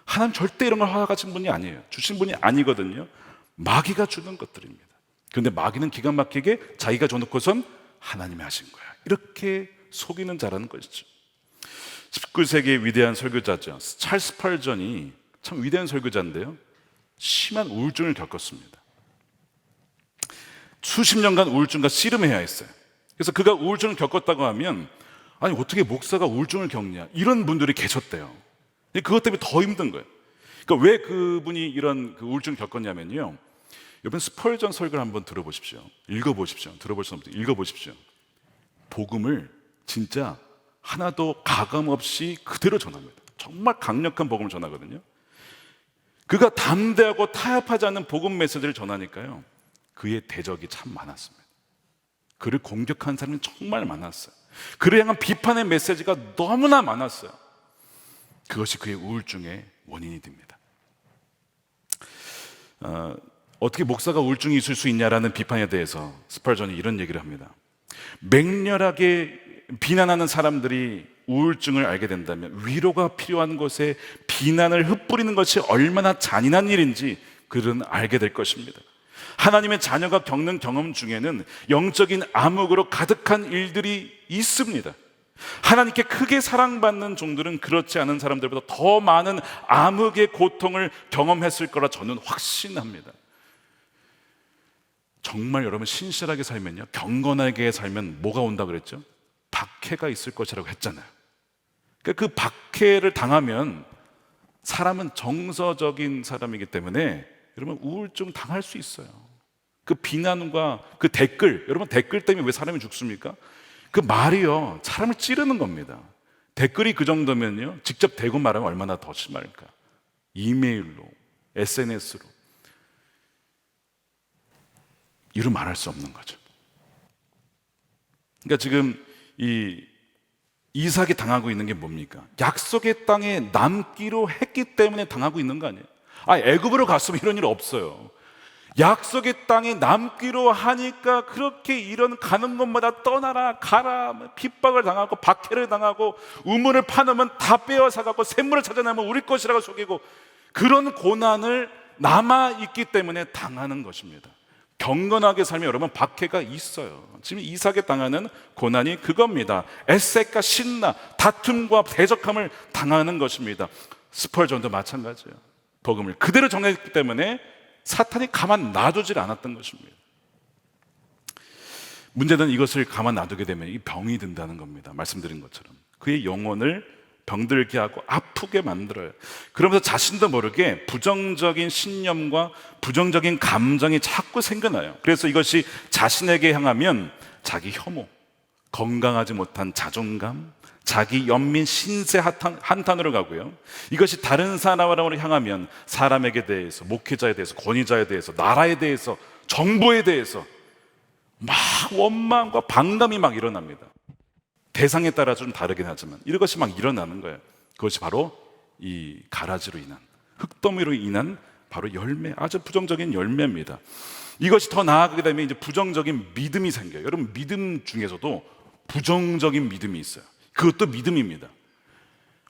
하나님 절대 이런 걸 허락하신 분이 아니에요. 주신 분이 아니거든요. 마귀가 주는 것들입니다. 그런데 마귀는 기가 막히게 자기가 줘놓고선 하나님이 하신 거야, 이렇게 속이는 자라는 것이죠. 19세기의 위대한 설교자죠. 찰스 스펄전이 참 위대한 설교자인데요, 심한 우울증을 겪었습니다. 수십 년간 우울증과 씨름해야 했어요. 그래서 그가 우울증을 겪었다고 하면, 아니 어떻게 목사가 우울증을 겪냐, 이런 분들이 계셨대요. 그것 때문에 더 힘든 거예요. 그러니까 왜 그분이 이런 우울증을 겪었냐면요, 여러분 스펄전 설교를 한번 들어보십시오. 읽어보십시오. 들어볼 수 없어요. 읽어보십시오. 복음을 진짜 하나도 가감 없이 그대로 전합니다. 정말 강력한 복음을 전하거든요. 그가 담대하고 타협하지 않는 복음 메시지를 전하니까요, 그의 대적이 참 많았습니다. 그를 공격한 사람이 정말 많았어요. 그를 향한 비판의 메시지가 너무나 많았어요. 그것이 그의 우울증의 원인이 됩니다. 어떻게 목사가 우울증이 있을 수 있냐라는 비판에 대해서 스펄전이 이런 얘기를 합니다. 맹렬하게 비난하는 사람들이 우울증을 알게 된다면 위로가 필요한 곳에 비난을 흩뿌리는 것이 얼마나 잔인한 일인지 그들은 알게 될 것입니다. 하나님의 자녀가 겪는 경험 중에는 영적인 암흑으로 가득한 일들이 있습니다. 하나님께 크게 사랑받는 종들은 그렇지 않은 사람들보다 더 많은 암흑의 고통을 경험했을 거라 저는 확신합니다. 정말 여러분 신실하게 살면요, 경건하게 살면 뭐가 온다 그랬죠? 박해가 있을 것이라고 했잖아요. 그러니까 그 박해를 당하면 사람은 정서적인 사람이기 때문에 여러분 우울증 당할 수 있어요. 그 비난과 그 댓글, 여러분 댓글 때문에 왜 사람이 죽습니까? 그 말이요, 사람을 찌르는 겁니다. 댓글이 그 정도면요, 직접 대고 말하면 얼마나 더 심할까? 이메일로, SNS로 이루 말할 수 없는 거죠. 그러니까 지금 이삭이 당하고 있는 게 뭡니까? 약속의 땅에 남기로 했기 때문에 당하고 있는 거 아니에요? 애굽으로 갔으면 이런 일 없어요. 약속의 땅에 남기로 하니까 그렇게 이런 가는 곳마다 떠나라 가라 핍박을 당하고 박해를 당하고 우물을 파놓으면 다 빼앗아가고 샘물을 찾아내면 우리 것이라고 속이고, 그런 고난을 남아있기 때문에 당하는 것입니다. 경건하게 살면 여러분 박해가 있어요. 지금 이삭에 당하는 고난이 그겁니다. 에색과 신나, 다툼과 대적함을 당하는 것입니다. 스펄전도 마찬가지예요. 복음을 그대로 정했기 때문에 사탄이 가만 놔두질 않았던 것입니다. 문제는 이것을 가만 놔두게 되면 이 병이 든다는 겁니다. 말씀드린 것처럼 그의 영혼을 병들게 하고 아프게 만들어요. 그러면서 자신도 모르게 부정적인 신념과 부정적인 감정이 자꾸 생겨나요. 그래서 이것이 자신에게 향하면 자기 혐오, 건강하지 못한 자존감, 자기 연민 신세 한탄으로 가고요. 이것이 다른 사람을 향하면 사람에게 대해서, 목회자에 대해서, 권위자에 대해서, 나라에 대해서, 정부에 대해서 막 원망과 반감이 막 일어납니다. 대상에 따라 좀 다르긴 하지만 이것이 막 일어나는 거예요. 그것이 바로 이 가라지로 인한, 흙더미로 인한 바로 열매, 아주 부정적인 열매입니다. 이것이 더 나아가게 되면 이제 부정적인 믿음이 생겨요. 여러분 믿음 중에서도 부정적인 믿음이 있어요. 그것도 믿음입니다.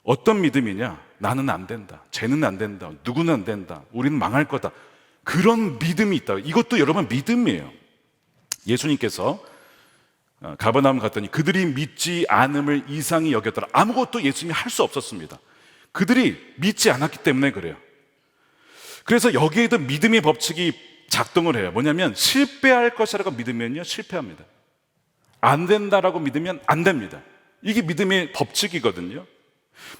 어떤 믿음이냐? 나는 안 된다, 쟤는 안 된다, 누구는 안 된다, 우리는 망할 거다, 그런 믿음이 있다. 이것도 여러분 믿음이에요. 예수님께서 가버나움 갔더니 그들이 믿지 않음을 이상히 여겼더라. 아무것도 예수님이 할 수 없었습니다. 그들이 믿지 않았기 때문에 그래요. 그래서 여기에도 믿음의 법칙이 작동을 해요. 뭐냐면 실패할 것이라고 믿으면요 실패합니다. 안 된다라고 믿으면 안 됩니다. 이게 믿음의 법칙이거든요.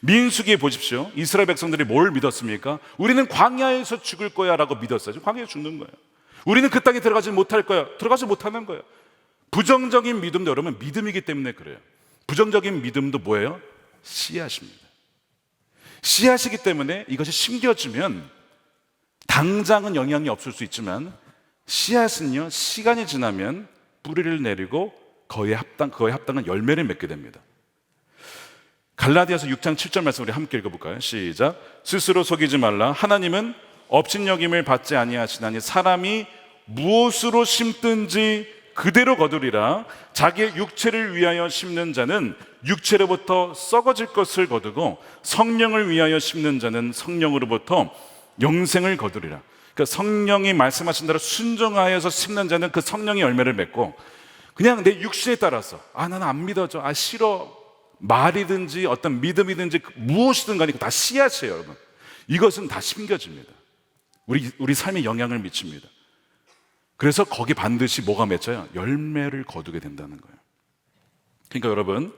민수기에 보십시오. 이스라엘 백성들이 뭘 믿었습니까? 우리는 광야에서 죽을 거야 라고 믿었어요. 광야에서 죽는 거예요. 우리는 그 땅에 들어가지 못할 거야. 들어가지 못하는 거예요. 부정적인 믿음도 여러분 믿음이기 때문에 그래요. 부정적인 믿음도 뭐예요? 씨앗입니다. 씨앗이기 때문에 이것이 심겨지면 당장은 영향이 없을 수 있지만 씨앗은요 시간이 지나면 뿌리를 내리고 그거에 합당한 열매를 맺게 됩니다. 갈라디아서 6장 7절 말씀 우리 함께 읽어볼까요? 시작. 스스로 속이지 말라. 하나님은 업신여김을 받지 아니하시나니 사람이 무엇으로 심든지 그대로 거두리라. 자기의 육체를 위하여 심는 자는 육체로부터 썩어질 것을 거두고 성령을 위하여 심는 자는 성령으로부터 영생을 거두리라. 그러니까 성령이 말씀하신 대로 순종하여서 심는 자는 그 성령의 열매를 맺고, 그냥 내 육신에 따라서 나는 안 믿어져, 싫어, 말이든지 어떤 믿음이든지 무엇이든 간에 다 씨앗이에요. 여러분, 이것은 다 심겨집니다. 우리 삶에 영향을 미칩니다. 그래서 거기 반드시 뭐가 맺혀요? 열매를 거두게 된다는 거예요. 그러니까 여러분,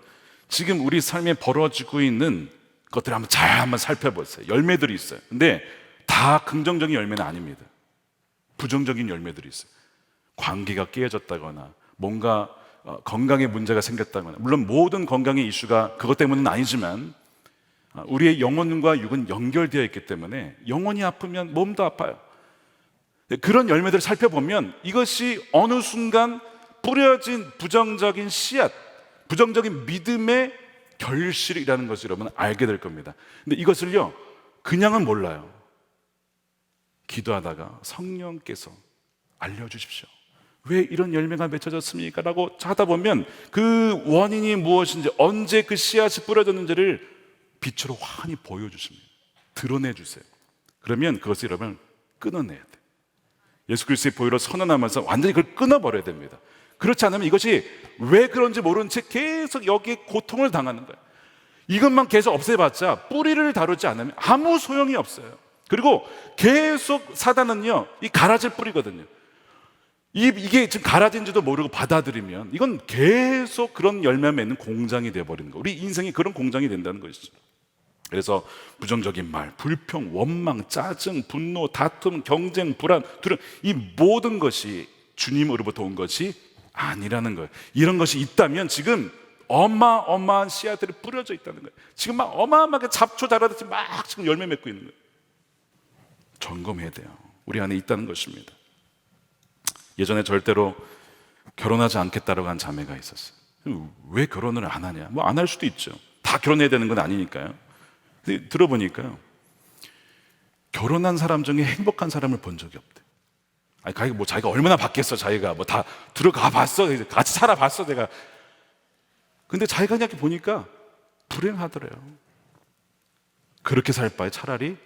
지금 우리 삶에 벌어지고 있는 것들을 한번 살펴보세요. 열매들이 있어요. 근데 다 긍정적인 열매는 아닙니다. 부정적인 열매들이 있어요. 관계가 깨어졌다거나 뭔가 건강에 문제가 생겼다거나, 물론 모든 건강의 이슈가 그것 때문은 아니지만 우리의 영혼과 육은 연결되어 있기 때문에 영혼이 아프면 몸도 아파요. 그런 열매들을 살펴보면 이것이 어느 순간 뿌려진 부정적인 씨앗, 부정적인 믿음의 결실이라는 것을 여러분 알게 될 겁니다. 근데 이것을요 그냥은 몰라요. 기도하다가 성령께서 알려주십시오. 왜 이런 열매가 맺혀졌습니까? 라고 하다 보면 그 원인이 무엇인지, 언제 그 씨앗이 뿌려졌는지를 빛으로 환히 보여주십니다. 드러내주세요. 그러면 그것을 여러분 끊어내야 돼요. 예수 그리스도의 보혈로 선언하면서 완전히 그걸 끊어버려야 됩니다. 그렇지 않으면 이것이 왜 그런지 모른 채 계속 여기에 고통을 당하는 거예요. 이것만 계속 없애봤자 뿌리를 다루지 않으면 아무 소용이 없어요. 그리고 계속 사단은요 이 가라질 뿌리거든요. 이게 지금 가라진지도 모르고 받아들이면 이건 계속 그런 열매 맺는 공장이 되어버리는 거예요. 우리 인생이 그런 공장이 된다는 것이죠. 그래서 부정적인 말, 불평, 원망, 짜증, 분노, 다툼, 경쟁, 불안, 두려움, 이 모든 것이 주님으로부터 온 것이 아니라는 거예요. 이런 것이 있다면 지금 어마어마한 씨앗들이 뿌려져 있다는 거예요. 지금 막 어마어마하게 잡초 자라듯이 막 지금 열매 맺고 있는 거예요. 점검해야 돼요. 우리 안에 있다는 것입니다. 예전에 절대로 결혼하지 않겠다라고 한 자매가 있었어요. 왜 결혼을 안 하냐? 뭐 안 할 수도 있죠. 다 결혼해야 되는 건 아니니까요. 근데 들어보니까요, 결혼한 사람 중에 행복한 사람을 본 적이 없대. 자기가 얼마나 받겠어, 자기가 뭐 다 들어가 봤어, 같이 살아봤어, 내가. 근데 자기가 그냥 보니까 불행하더래요. 그렇게 살 바에 차라리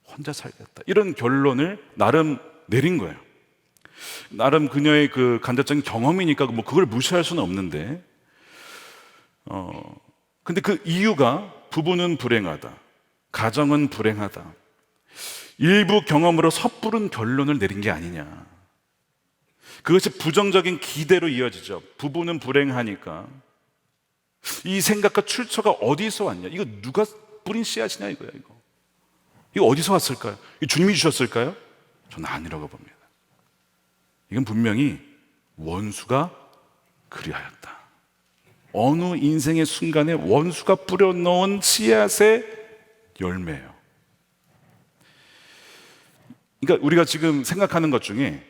혼자 살겠다, 이런 결론을 나름 내린 거예요. 나름 그녀의 그 간접적인 경험이니까 뭐 그걸 무시할 수는 없는데, 근데 그 이유가 부부는 불행하다, 가정은 불행하다, 일부 경험으로 섣부른 결론을 내린 게 아니냐. 그것이 부정적인 기대로 이어지죠. 부부는 불행하니까. 이 생각과 출처가 어디서 왔냐? 이거 누가 뿌린 씨앗이냐 이거야. 이거 어디서 왔을까요? 이거 주님이 주셨을까요? 저는 아니라고 봅니다. 이건 분명히 원수가 그리하였다. 어느 인생의 순간에 원수가 뿌려놓은 씨앗의 열매예요. 그러니까 우리가 지금 생각하는 것 중에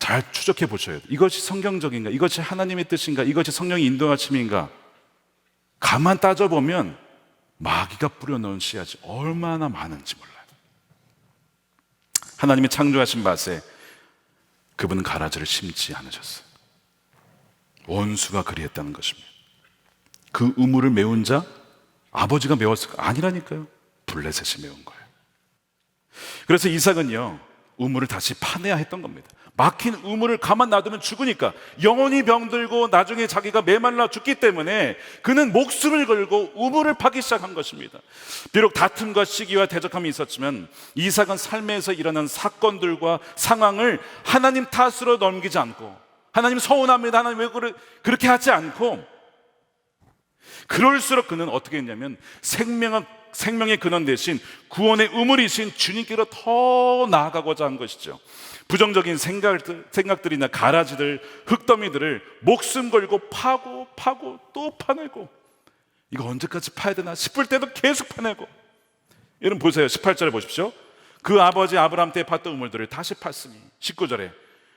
잘 추적해 보셔야 돼요. 이것이 성경적인가? 이것이 하나님의 뜻인가? 이것이 성령의 인도하심인가? 가만 따져보면 마귀가 뿌려놓은 씨앗이 얼마나 많은지 몰라요. 하나님이 창조하신 밭에 그분은 가라지를 심지 않으셨어요. 원수가 그리했다는 것입니다. 그 우물을 메운 자 아버지가 메웠을까? 아니라니까요. 블레셋이 메운 거예요. 그래서 이삭은요 우물을 다시 파내야 했던 겁니다. 막힌 우물을 가만 놔두면 죽으니까, 영원히 병들고 나중에 자기가 메말라 죽기 때문에 그는 목숨을 걸고 우물을 파기 시작한 것입니다. 비록 다툼과 시기와 대적함이 있었지만 이삭은 삶에서 일어난 사건들과 상황을 하나님 탓으로 넘기지 않고, 하나님 서운합니다, 하나님 왜 그렇게 하지 않고, 그럴수록 그는 어떻게 했냐면 생명의 근원 대신 구원의 우물이신 주님께로 더 나아가고자 한 것이죠. 부정적인 생각들이나 가라지들, 흙더미들을 목숨 걸고 파고 또 파내고, 이거 언제까지 파야 되나 싶을 때도 계속 파내고. 여러분 보세요. 18절에 보십시오. 그 아버지 아브라함 때 팠던 우물들을 다시 팠으니, 19절에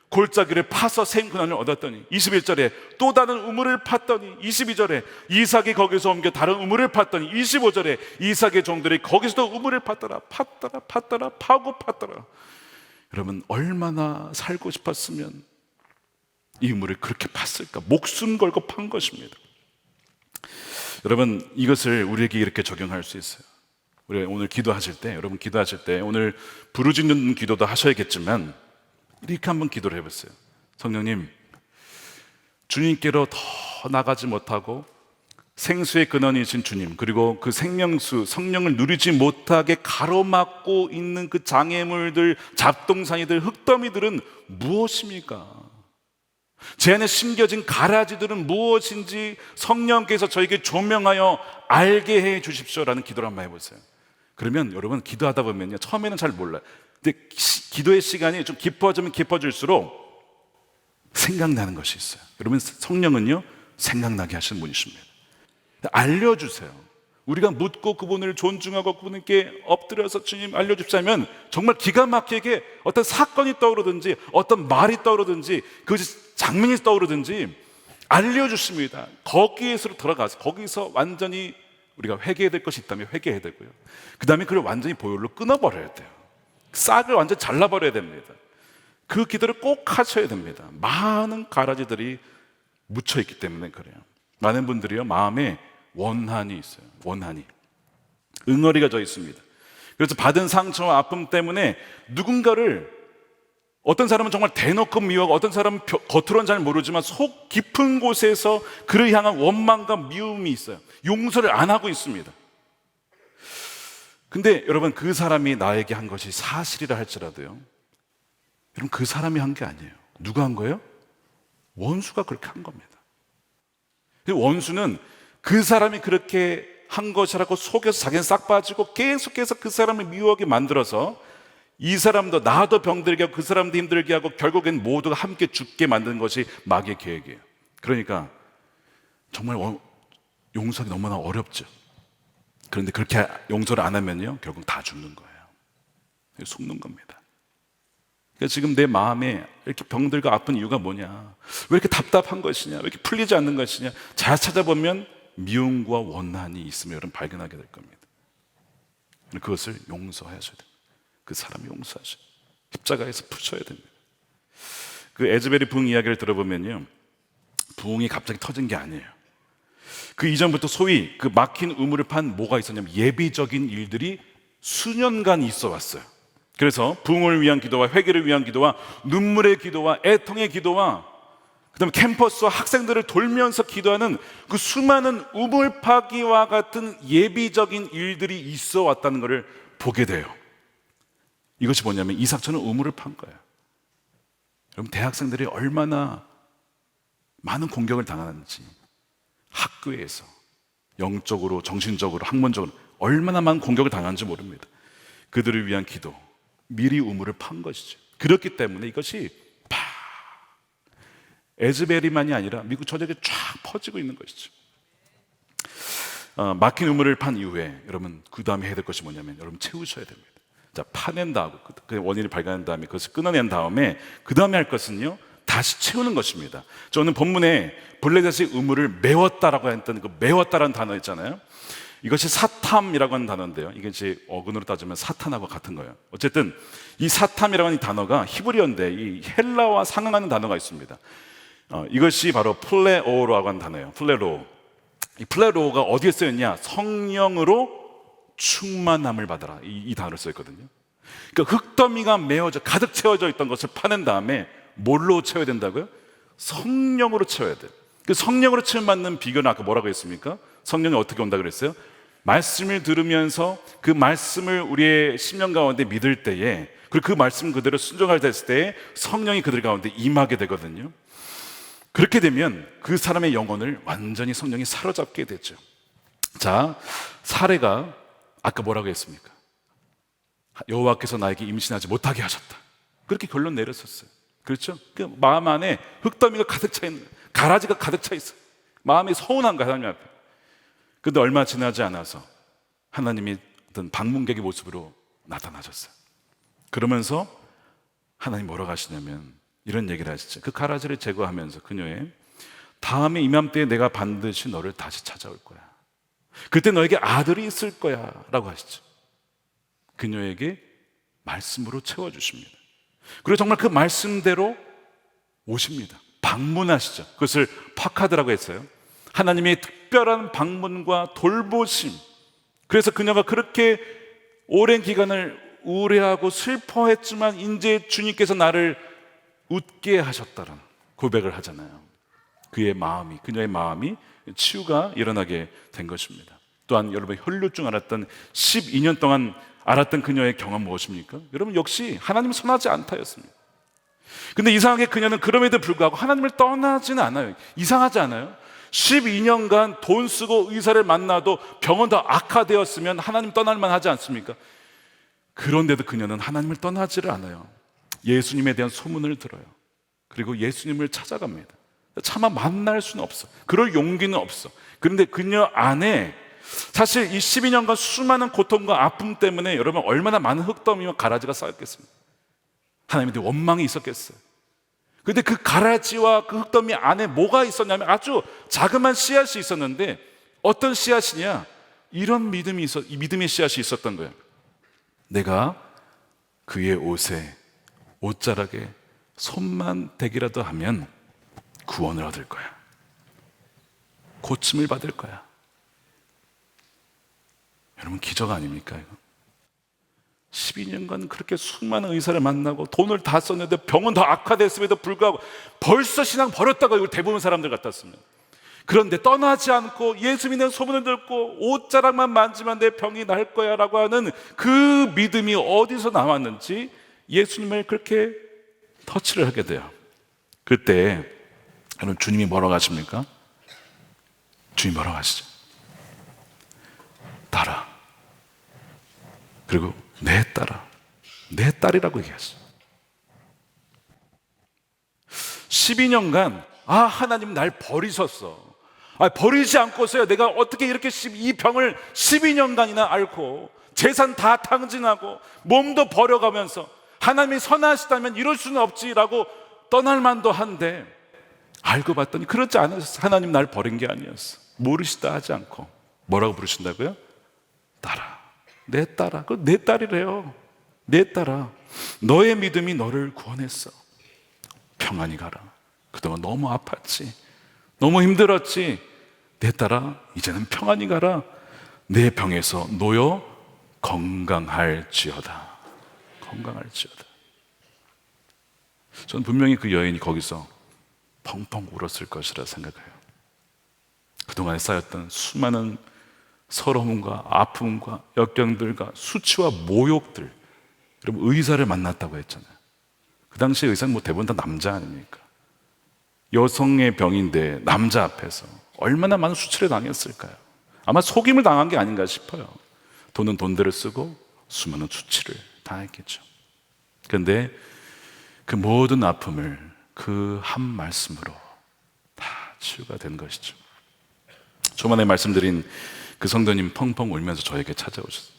골짜기를 파서 생근원을 얻었더니, 21절에 또 다른 우물을 팠더니, 22절에 이삭이 거기서 옮겨 다른 우물을 팠더니, 25절에 이삭의 종들이 거기서도 우물을 팠더라. 파고 팠더라. 여러분, 얼마나 살고 싶었으면 이 우물을 그렇게 팠을까? 목숨 걸고 판 것입니다. 여러분, 이것을 우리에게 이렇게 적용할 수 있어요. 우리 오늘 기도하실 때, 여러분 기도하실 때 오늘 부르짖는 기도도 하셔야겠지만 이렇게 한번 기도를 해보세요. 성령님, 주님께로 더 나가지 못하고 생수의 근원이신 주님, 그리고 그 생명수 성령을 누리지 못하게 가로막고 있는 그 장애물들, 잡동사니들, 흙더미들은 무엇입니까? 제 안에 심겨진 가라지들은 무엇인지 성령께서 저에게 조명하여 알게 해 주십시오라는 기도를 한번 해보세요. 그러면 여러분 기도하다 보면요, 처음에는 잘 몰라요. 근데 기도의 시간이 좀 깊어지면 깊어질수록 생각나는 것이 있어요. 여러분, 성령은요 생각나게 하시는 분이십니다. 알려주세요. 우리가 묻고 그분을 존중하고 그분께 엎드려서 주님 알려주시면 정말 기가 막히게 어떤 사건이 떠오르든지 어떤 말이 떠오르든지 그 장면이 떠오르든지 알려주십니다. 거기에서 들어가서 거기서 완전히 우리가 회개해야 될 것이 있다면 회개해야 되고요, 그 다음에 그걸 완전히 보혈로 끊어버려야 돼요. 싹을 완전히 잘라버려야 됩니다. 그 기도를 꼭 하셔야 됩니다. 많은 가라지들이 묻혀있기 때문에 그래요. 많은 분들이요 마음에 원한이 있어요. 원한이, 응어리가 져 있습니다. 그래서 받은 상처와 아픔 때문에 누군가를, 어떤 사람은 정말 대놓고 미워하고 어떤 사람은 겉으로는 잘 모르지만 속 깊은 곳에서 그를 향한 원망과 미움이 있어요. 용서를 안 하고 있습니다. 근데 여러분, 그 사람이 나에게 한 것이 사실이라 할지라도요, 여러분 그 사람이 한 게 아니에요. 누가 한 거예요? 원수가 그렇게 한 겁니다. 원수는 그 사람이 그렇게 한 것이라고 속여서 자기는 싹 빠지고 계속해서 그 사람을 미워하게 만들어서 이 사람도 나도 병들게 하고 그 사람도 힘들게 하고 결국엔 모두가 함께 죽게 만드는 것이 마귀의 계획이에요. 그러니까 정말 용서하기 너무나 어렵죠. 그런데 그렇게 용서를 안 하면요 결국 다 죽는 거예요. 속는 겁니다. 그러니까 지금 내 마음에 이렇게 병들고 아픈 이유가 뭐냐, 왜 이렇게 답답한 것이냐, 왜 이렇게 풀리지 않는 것이냐, 잘 찾아보면 미움과 원한이 있으면 여러분 발견하게 될 겁니다. 그것을 용서하셔야 됩니다. 그 사람이 용서하셔야 됩니다. 십자가에서 푸셔야 됩니다. 그 에즈베리 부흥 이야기를 들어보면요, 부흥이 갑자기 터진 게 아니에요. 그 이전부터 소위 그 막힌 우물을 판 뭐가 있었냐면 예비적인 일들이 수년간 있어 왔어요. 그래서 부흥을 위한 기도와 회개를 위한 기도와 눈물의 기도와 애통의 기도와 그 다음에 캠퍼스와 학생들을 돌면서 기도하는 그 수많은 우물 파기와 같은 예비적인 일들이 있어 왔다는 것을 보게 돼요. 이것이 뭐냐면 이삭처럼 우물을 판 거예요. 여러분, 대학생들이 얼마나 많은 공격을 당하는지, 학교에서 영적으로, 정신적으로, 학문적으로 얼마나 많은 공격을 당하는지 모릅니다. 그들을 위한 기도, 미리 우물을 판 것이죠. 그렇기 때문에 이것이 에즈베리만이 아니라 미국 전역에 쫙 퍼지고 있는 것이죠. 막힌 우물을 판 이후에 여러분 그 다음에 해야 될 것이 뭐냐면 여러분 채우셔야 됩니다. 자, 파낸다 하고 그 원인을 발견한 다음에 그것을 끊어낸 다음에 그 다음에 할 것은요 다시 채우는 것입니다. 저는 본문에 블레셋의 우물을 메웠다라고 했던 그 메웠다라는 단어 있잖아요. 이것이 사탐이라고 하는 단어인데요, 이게 이제 어근으로 따지면 사탄하고 같은 거예요. 어쨌든 이 사탐이라고 하는 이 단어가 히브리어인데 이 헬라와 상응하는 단어가 있습니다. 이것이 바로 플레오라고 하는 단어예요. 플레로. 이 플레로가 어디에 쓰였냐? 성령으로 충만함을 받아라, 이 단어를 써있거든요. 그러니까 흙더미가 메워져 가득 채워져 있던 것을 파낸 다음에 뭘로 채워야 된다고요? 성령으로 채워야 돼요. 그 성령으로 채워받는 비결은 아까 뭐라고 했습니까? 성령이 어떻게 온다 그랬어요? 말씀을 들으면서 그 말씀을 우리의 심령 가운데 믿을 때에, 그리고 그 말씀 그대로 순종할 됐을 때에 성령이 그들 가운데 임하게 되거든요. 그렇게 되면 그 사람의 영혼을 완전히 성령이 사로잡게 되죠. 자, 사례가 아까 뭐라고 했습니까? 여호와께서 나에게 임신하지 못하게 하셨다, 그렇게 결론 내렸었어요. 그렇죠? 그 마음 안에 흙더미가 가득 차 있는, 가라지가 가득 차 있어요. 마음이 서운한 거야, 하나님 앞에. 근데 얼마 지나지 않아서 하나님이 어떤 방문객의 모습으로 나타나셨어요. 그러면서 하나님 뭐라고 하시냐면 이런 얘기를 하시죠. 그 가라지를 제거하면서 그녀의 다음에 이맘때에 내가 반드시 너를 다시 찾아올 거야. 그때 너에게 아들이 있을 거야 라고 하시죠. 그녀에게 말씀으로 채워주십니다. 그리고 정말 그 말씀대로 오십니다. 방문하시죠. 그것을 파카드라고 했어요. 하나님의 특별한 방문과 돌보심. 그래서 그녀가 그렇게 오랜 기간을 우울해하고 슬퍼했지만 이제 주님께서 나를 웃게 하셨다는 고백을 하잖아요. 그녀의 마음이 치유가 일어나게 된 것입니다. 또한 여러분, 혈루증 앓았던 12년 동안 알았던 그녀의 경험 무엇입니까? 여러분, 역시 하나님을 선하지 않다였습니다. 근데 이상하게 그녀는 그럼에도 불구하고 하나님을 떠나지는 않아요. 이상하지 않아요? 12년간 돈 쓰고 의사를 만나도 병은 더 악화되었으면 하나님 떠날 만하지 않습니까? 그런데도 그녀는 하나님을 떠나지를 않아요. 예수님에 대한 소문을 들어요. 그리고 예수님을 찾아갑니다. 차마 만날 수는 없어. 그럴 용기는 없어. 그런데 그녀 안에 사실 이 12년간 수많은 고통과 아픔 때문에 여러분 얼마나 많은 흙더미와 가라지가 쌓였겠습니까? 하나님에 대한 원망이 있었겠어요. 그런데 그 가라지와 그 흙더미 안에 뭐가 있었냐면 아주 자그마한 씨앗이 있었는데, 어떤 씨앗이냐? 이런 이 믿음의 씨앗이 있었던 거예요. 내가 그의 옷에, 옷자락에 손만 대기라도 하면 구원을 얻을 거야. 고침을 받을 거야. 여러분, 기적 아닙니까 이거? 12년간 그렇게 수많은 의사를 만나고 돈을 다 썼는데 병은 더 악화됐음에도 불구하고 벌써 신앙 버렸다고 이걸 대부분 사람들 같았습니다. 그런데 떠나지 않고 예수 믿는 소문을 듣고 옷자락만 만지면 내 병이 날 거야 라고 하는 그 믿음이 어디서 나왔는지 예수님을 그렇게 터치를 하게 돼요. 그때 여러분, 주님이 뭐라고 하십니까? 주님이 뭐라고 하시죠? 따라. 그리고 내 딸아, 내 딸이라고 얘기했어요. 12년간 하나님 날 버리셨어. 버리지 않고서야 내가 어떻게 이렇게 이 병을 12년간이나 앓고 재산 다 탕진하고 몸도 버려가면서 하나님이 선하시다면 이럴 수는 없지라고 떠날 만도 한데, 알고 봤더니 그렇지 않았어. 하나님 날 버린 게 아니었어. 모르시다 하지 않고 뭐라고 부르신다고요? 딸아, 내 딸아. 그 내 딸이래요. 내 딸아, 너의 믿음이 너를 구원했어. 평안히 가라. 그동안 너무 아팠지, 너무 힘들었지. 내 딸아, 이제는 평안히 가라. 내 병에서 놓여 건강할지어다. 건강할지어다. 저는 분명히 그 여인이 거기서 펑펑 울었을 것이라 생각해요. 그동안에 쌓였던 수많은 서러움과 아픔과 역경들과 수치와 모욕들. 여러분, 의사를 만났다고 했잖아요. 그 당시에 의사는 대부분 다 남자 아닙니까? 여성의 병인데 남자 앞에서 얼마나 많은 수치를 당했을까요? 아마 속임을 당한 게 아닌가 싶어요. 돈은 돈대로 쓰고 수많은 수치를 당했겠죠. 그런데 그 모든 아픔을 그 한 말씀으로 다 치유가 된 것이죠. 초반에 말씀드린 그 성도님 펑펑 울면서 저에게 찾아오셨어요.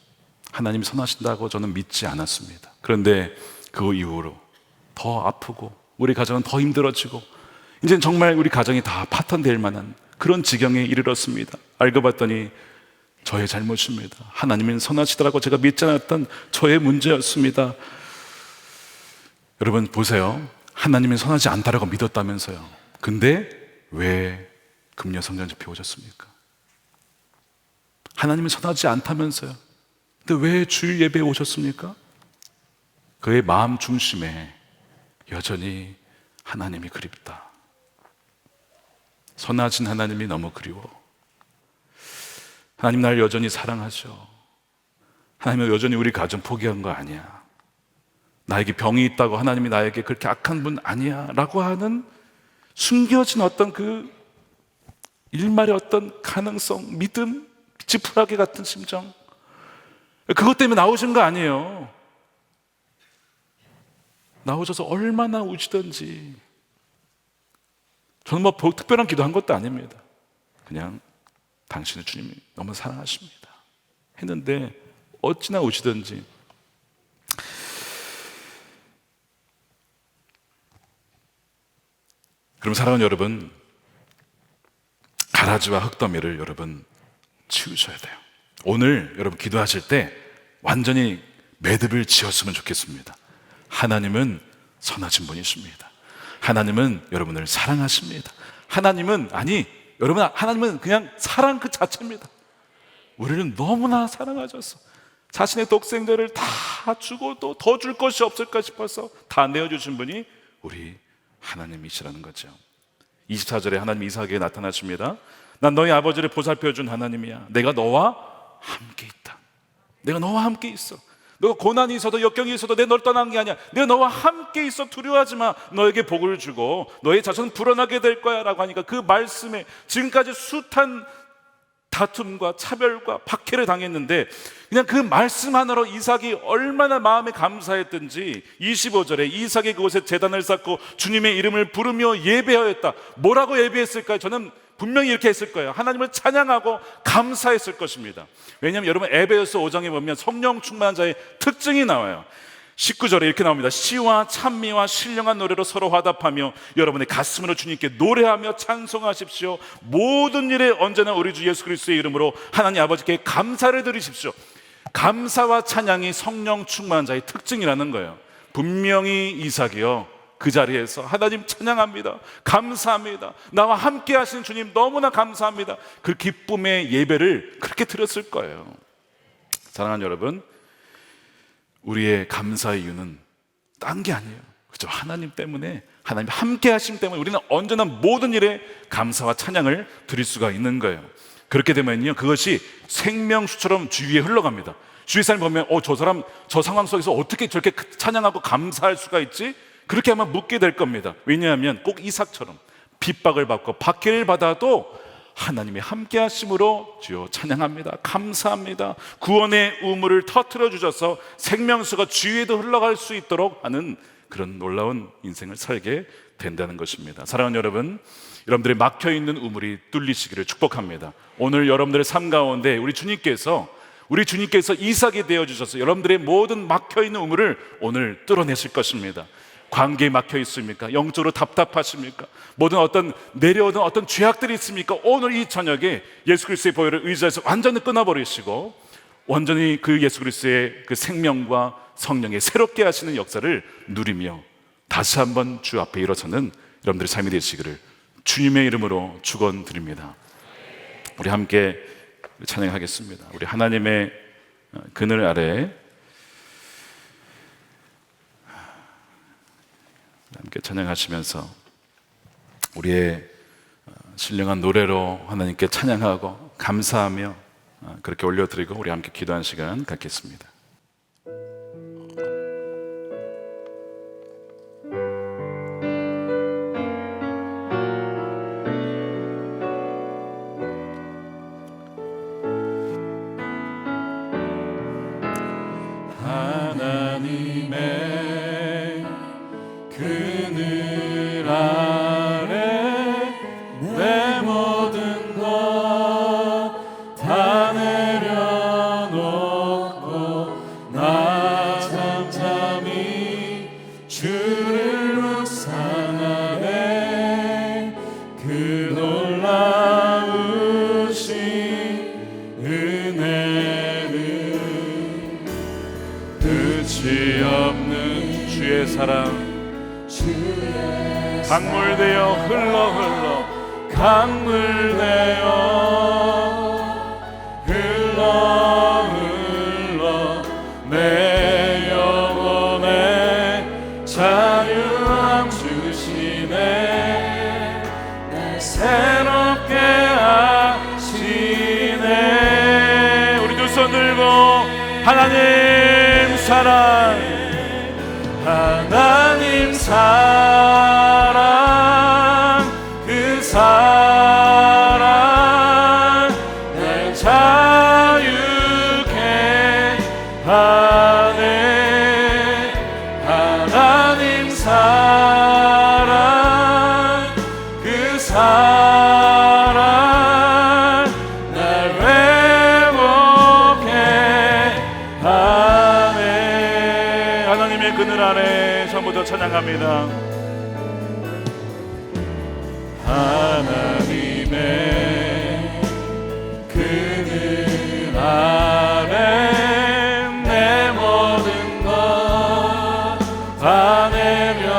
하나님이 선하신다고 저는 믿지 않았습니다. 그런데 그 이후로 더 아프고 우리 가정은 더 힘들어지고 이제는 정말 우리 가정이 다 파탄될 만한 그런 지경에 이르렀습니다. 알고 봤더니 저의 잘못입니다. 하나님은 선하시더라고 제가 믿지 않았던 저의 문제였습니다. 여러분 보세요. 하나님은 선하지 않다라고 믿었다면서요. 근데 왜 금요 성전집회 오셨습니까? 하나님은 선하지 않다면서요. 근데 왜 주일 예배에 오셨습니까? 그의 마음 중심에 여전히 하나님이 그립다. 선하신 하나님이 너무 그리워. 하나님 나를 여전히 사랑하죠. 하나님은 여전히 우리 가정 포기한 거 아니야. 나에게 병이 있다고 하나님이 나에게 그렇게 악한 분 아니야 라고 하는 숨겨진 어떤 그 일말의 어떤 가능성, 믿음, 지푸라기 같은 심정, 그것 때문에 나오신 거 아니에요. 나오셔서 얼마나 우시던지. 저는 뭐 특별한 기도한 것도 아닙니다. 그냥 당신의 주님이 너무 사랑하십니다 했는데 어찌나 우시던지. 그럼 사랑하는 여러분, 가라지와 흙더미를 여러분 치우셔야 돼요. 오늘 여러분 기도하실 때 완전히 매듭을 지었으면 좋겠습니다. 하나님은 선하신 분이십니다. 하나님은 여러분을 사랑하십니다. 하나님은 그냥 사랑 그 자체입니다. 우리는 너무나 사랑하셔서 자신의 독생자를 다 주고 또 더 줄 것이 없을까 싶어서 다 내어주신 분이 우리 하나님이시라는 거죠. 24절에 하나님 이삭에게 나타나십니다. 난 너희 아버지를 보살펴준 하나님이야. 내가 너와 함께 있다. 내가 너와 함께 있어. 너가 고난이 있어도 역경이 있어도 내가 널 떠난 게 아니야. 내가 너와 함께 있어. 두려워하지 마. 너에게 복을 주고 너의 자손은 불어나게 될 거야 라고 하니까 그 말씀에 지금까지 숱한 다툼과 차별과 박해를 당했는데 그냥 그 말씀 하나로 이삭이 얼마나 마음에 감사했든지 25절에 이삭이 그곳에 제단을 쌓고 주님의 이름을 부르며 예배하였다. 뭐라고 예배했을까요? 저는 분명히 이렇게 했을 거예요. 하나님을 찬양하고 감사했을 것입니다. 왜냐하면 여러분 에베소서 5장에 보면 성령 충만한 자의 특징이 나와요. 19절에 이렇게 나옵니다. 시와 찬미와 신령한 노래로 서로 화답하며 여러분의 가슴으로 주님께 노래하며 찬송하십시오. 모든 일에 언제나 우리 주 예수 그리스도의 이름으로 하나님 아버지께 감사를 드리십시오. 감사와 찬양이 성령 충만한 자의 특징이라는 거예요. 분명히 이삭이요 그 자리에서 하나님 찬양합니다. 감사합니다. 나와 함께 하신 주님 너무나 감사합니다. 그 기쁨의 예배를 그렇게 드렸을 거예요. 사랑하는 여러분, 우리의 감사의 이유는 딴 게 아니에요. 그죠? 하나님 때문에, 하나님 함께 하심 때문에 우리는 언제나 모든 일에 감사와 찬양을 드릴 수가 있는 거예요. 그렇게 되면요 그것이 생명수처럼 주위에 흘러갑니다. 주위 사람 보면 저 사람 저 상황 속에서 어떻게 저렇게 찬양하고 감사할 수가 있지? 그렇게 아마 묻게 될 겁니다. 왜냐하면 꼭 이삭처럼 핍박을 받고 박해를 받아도 하나님의 함께 하심으로 주여 찬양합니다. 감사합니다. 구원의 우물을 터뜨려 주셔서 생명수가 주위에도 흘러갈 수 있도록 하는 그런 놀라운 인생을 살게 된다는 것입니다. 사랑하는 여러분, 여러분들의 막혀있는 우물이 뚫리시기를 축복합니다. 오늘 여러분들의 삶 가운데 우리 주님께서 이삭이 되어주셔서 여러분들의 모든 막혀있는 우물을 오늘 뚫어내실 것입니다. 관계에 막혀 있습니까? 영적으로 답답하십니까? 모든 어떤 내려오는 어떤 죄악들이 있습니까? 오늘 이 저녁에 예수 그리스도의 보혈을 의지해서 완전히 끊어버리시고 완전히 그 예수 그리스도의 그 생명과 성령의 새롭게 하시는 역사를 누리며 다시 한번 주 앞에 일어서는 여러분들의 삶이 되시기를 주님의 이름으로 축원드립니다. 우리 함께 찬양하겠습니다. 우리 하나님의 그늘 아래 함께 찬양하시면서 우리의 신령한 노래로 하나님께 찬양하고 감사하며 그렇게 올려드리고 우리 함께 기도하는 시간 갖겠습니다. 하나님의 그늘 아래 내 모든 것 다 내려놓고 나 잠잠히 주를 묵상하네. 그 놀라우신 은혜는 끝이 없는 주의 사랑 강물되어 흘러 강물되어 흘러 내 영혼에 자유함 주시네. 하나님 사랑, 하나님 사랑, 그 사랑 날 자유케 하네. 하나님 사랑, 그 사랑 날 회복케 하네. 하나님의 그늘 안에 전부터 찬양합니다. 하나님의 그늘 안에 내 모든 것 다 내려놓고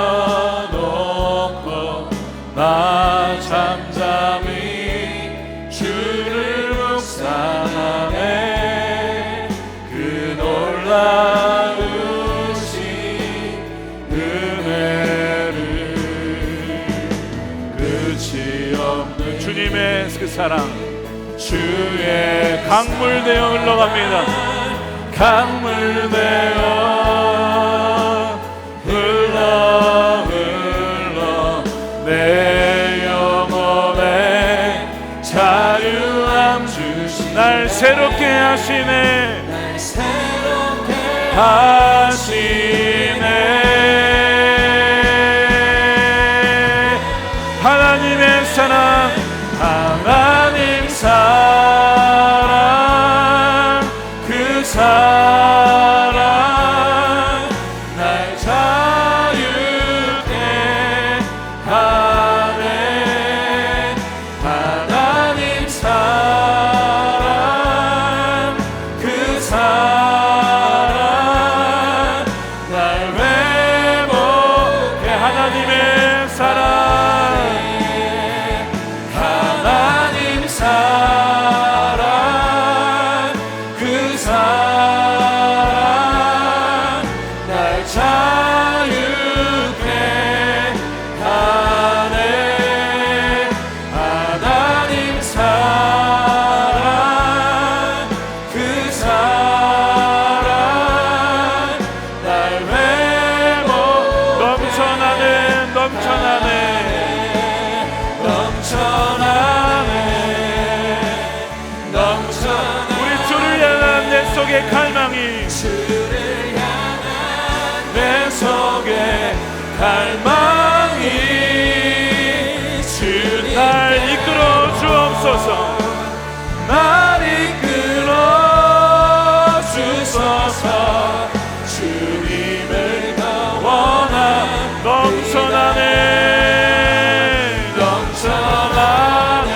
나 잠잠히 주를 묵상하네. 그 놀라우신 은혜를 끝이 없는 주님의 그 사랑, 주의 강물 되어 흘러갑니다. 강물 되어 흘러 흘러 내 영혼에 자유함 주시네. 날 새롭게 하시네. 날 새롭게 하시네. 하나님의 사랑, 하나님 사랑, 그 사랑 날 자유케 하네. 하나님 사랑, 그 사랑 날 회복해. 하나님의 사랑, 하나님 사랑, 그 사랑 날 자유케 하네. 하나님 사랑, 그 사랑 날 회복. 넘쳐나네, 넘쳐나네, 넘쳐나네, 넘쳐나네. 우리 주를 향한 내 속의 갈망이, 주를 향한 내 속의 갈망이, 주 날 이끌어 주옵소서. 날 이끌어 주소서. 주님을 더 원하. 넘쳐나네, 넘쳐나네,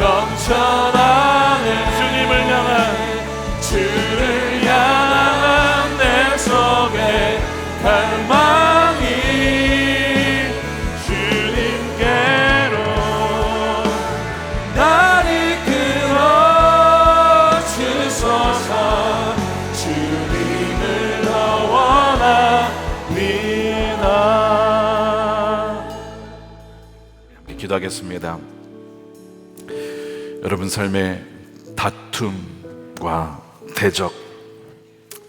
넘쳐나네. 주님을 향한, 주를 향한 내 속의 갈망이 주님께로 날 이끌어 주소서. 주님을 더 원합니다. 함께 기도하겠습니다. 여러분 삶에 다툼과 대적,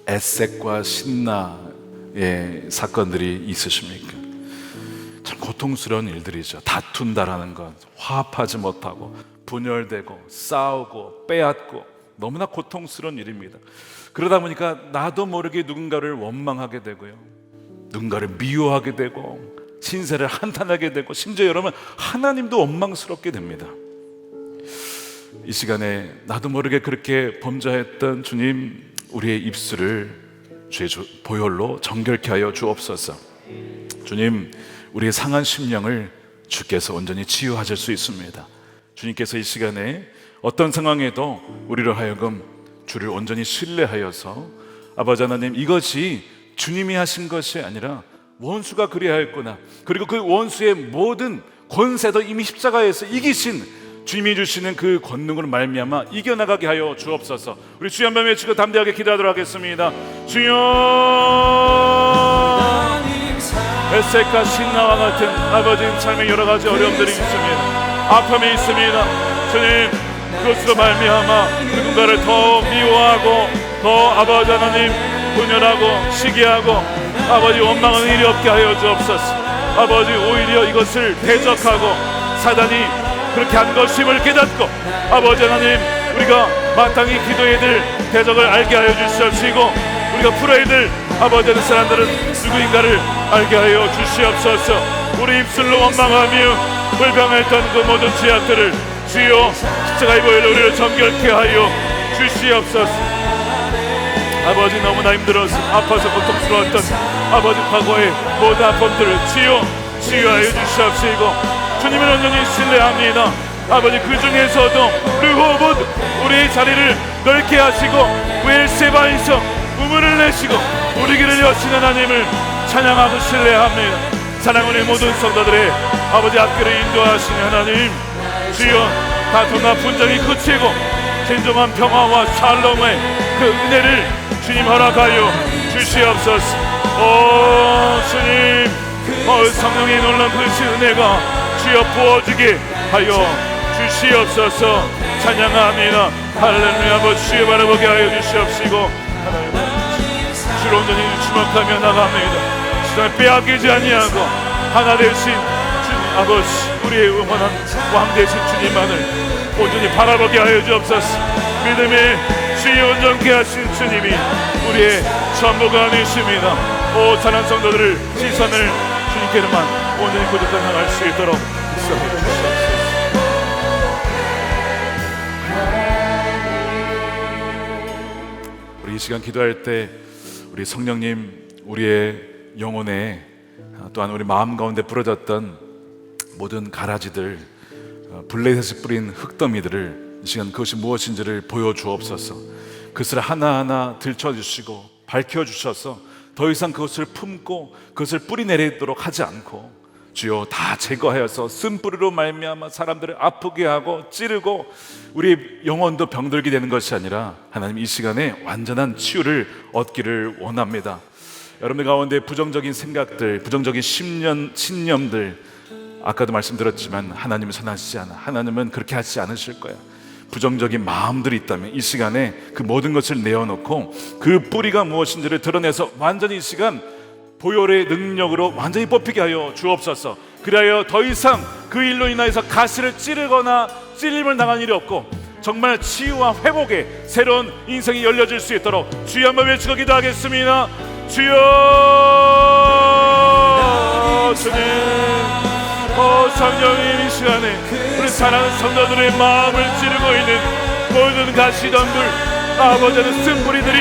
애색과 신나의 사건들이 있으십니까? 참 고통스러운 일들이죠. 다툰다라는 것, 화합하지 못하고 분열되고 싸우고 빼앗고 너무나 고통스러운 일입니다. 그러다 보니까 나도 모르게 누군가를 원망하게 되고요, 누군가를 미워하게 되고 신세를 한탄하게 되고, 심지어 여러분 하나님도 원망스럽게 됩니다. 이 시간에 나도 모르게 그렇게 범죄했던 주님, 우리의 입술을 주의 보혈로 정결케 하여 주옵소서. 주님, 우리의 상한 심령을 주께서 온전히 치유하실 수 있습니다. 주님께서 이 시간에 어떤 상황에도 우리로 하여금 주를 온전히 신뢰하여서, 아버지 하나님, 이것이 주님이 하신 것이 아니라 원수가 그리하였구나, 그리고 그 원수의 모든 권세도 이미 십자가에서 이기신 주님이 주시는 그 권능으로 말미암아 이겨나가게 하여 주옵소서. 우리 주여 한번 외치고 담대하게 기도하도록 하겠습니다. 주여, 에색과 신나와 같은 아버지의 삶의 여러 가지 어려움들이 있습니다. 아픔이 있습니다. 주님, 그것으로 말미암아 누군가를 더 미워하고 더 아버지 하나님 분열하고 시기하고 아버지 원망하는 일이 없게 하여 주옵소서. 아버지 오히려 이것을 대적하고 사단이 그렇게 한 것임을 깨닫고 아버지 하나님 우리가 마땅히 기도해야 될 대적을 알게 하여 주시옵시고 우리가 풀어야 될 아버지 하나님 사람들은 누구인가를 알게 하여 주시옵소서. 우리 입술로 원망하며 불평했던 그 모든 죄악들을 주여 십자가의 보혈로 우리를 정결케 하여 주시옵소서. 아버지 너무나 힘들어서 아파서 고통스러웠던 아버지 과거의 모든 아픔들을 주여 치유하여 주시옵시고 주님을 온전히 신뢰합니다. 아버지 그 중에서도 르호봇 우리의 자리를 넓게 하시고 웰세바에서 우물을 내시고 우리 길을 여신 하나님을 찬양하고 신뢰합니다. 사랑하는 모든 성도들의 아버지 앞길을 인도하시는 하나님 주여 다툼과 분쟁이 그치고 진정한 평화와 샬롬의 그 은혜를 주님 허락하여 주시옵소서. 오 주님 성령의 놀라운 그 은혜가 주여 부어지게 하여 주시옵소서. 찬양합니다. 할렐루야. 아버지 주여 바라보게 하여 주시옵시고 하나님 주를 온전히 주목하며 나갑니다. 시간을 빼앗기지 아니하고 하나 되신 주님 아버지 우리의 영원한 왕 되신 주님만을 온전히 바라보게 하여 주옵소서. 믿음의 주의 온전케 하신 주님이 우리의 전부가 아니십니다. 오 찬양 성도들을 시선을 주님께로만 온전히 고집해 나갈 수 있도록 인도해 주시옵소서. 우리 이 시간 기도할 때 우리 성령님 우리의 영혼에 또한 우리 마음 가운데 부러졌던 모든 가라지들 블레셋이 뿌린 흙더미들을 이 시간 그것이 무엇인지를 보여주옵소서. 그것을 하나하나 들춰주시고 밝혀주셔서 더 이상 그것을 품고 그것을 뿌리내리도록 하지 않고 주여 다 제거하여서 쓴뿌리로 말미암아 사람들을 아프게 하고 찌르고 우리 영혼도 병들게 되는 것이 아니라 하나님 이 시간에 완전한 치유를 얻기를 원합니다. 여러분들 가운데 부정적인 생각들, 부정적인 신념들 아까도 말씀드렸지만 하나님은 선하시지 않아. 하나님은 그렇게 하지 않으실 거야. 부정적인 마음들이 있다면 이 시간에 그 모든 것을 내어놓고 그 뿌리가 무엇인지를 드러내서 완전히 이 시간 보혈의 능력으로 완전히 뽑히게 하여 주옵소서. 그리하여 더 이상 그 일로 인하여서 가시를 찌르거나 찔림을 당한 일이 없고 정말 치유와 회복의 새로운 인생이 열려질 수 있도록 주여 한번 외치고 기도하겠습니다. 주여 주님 성령님 이 시간에 우리 사랑하는 성도들의 마음을 찌르고 있는 모든 가시덤불 아버지는 쓴뿌리들이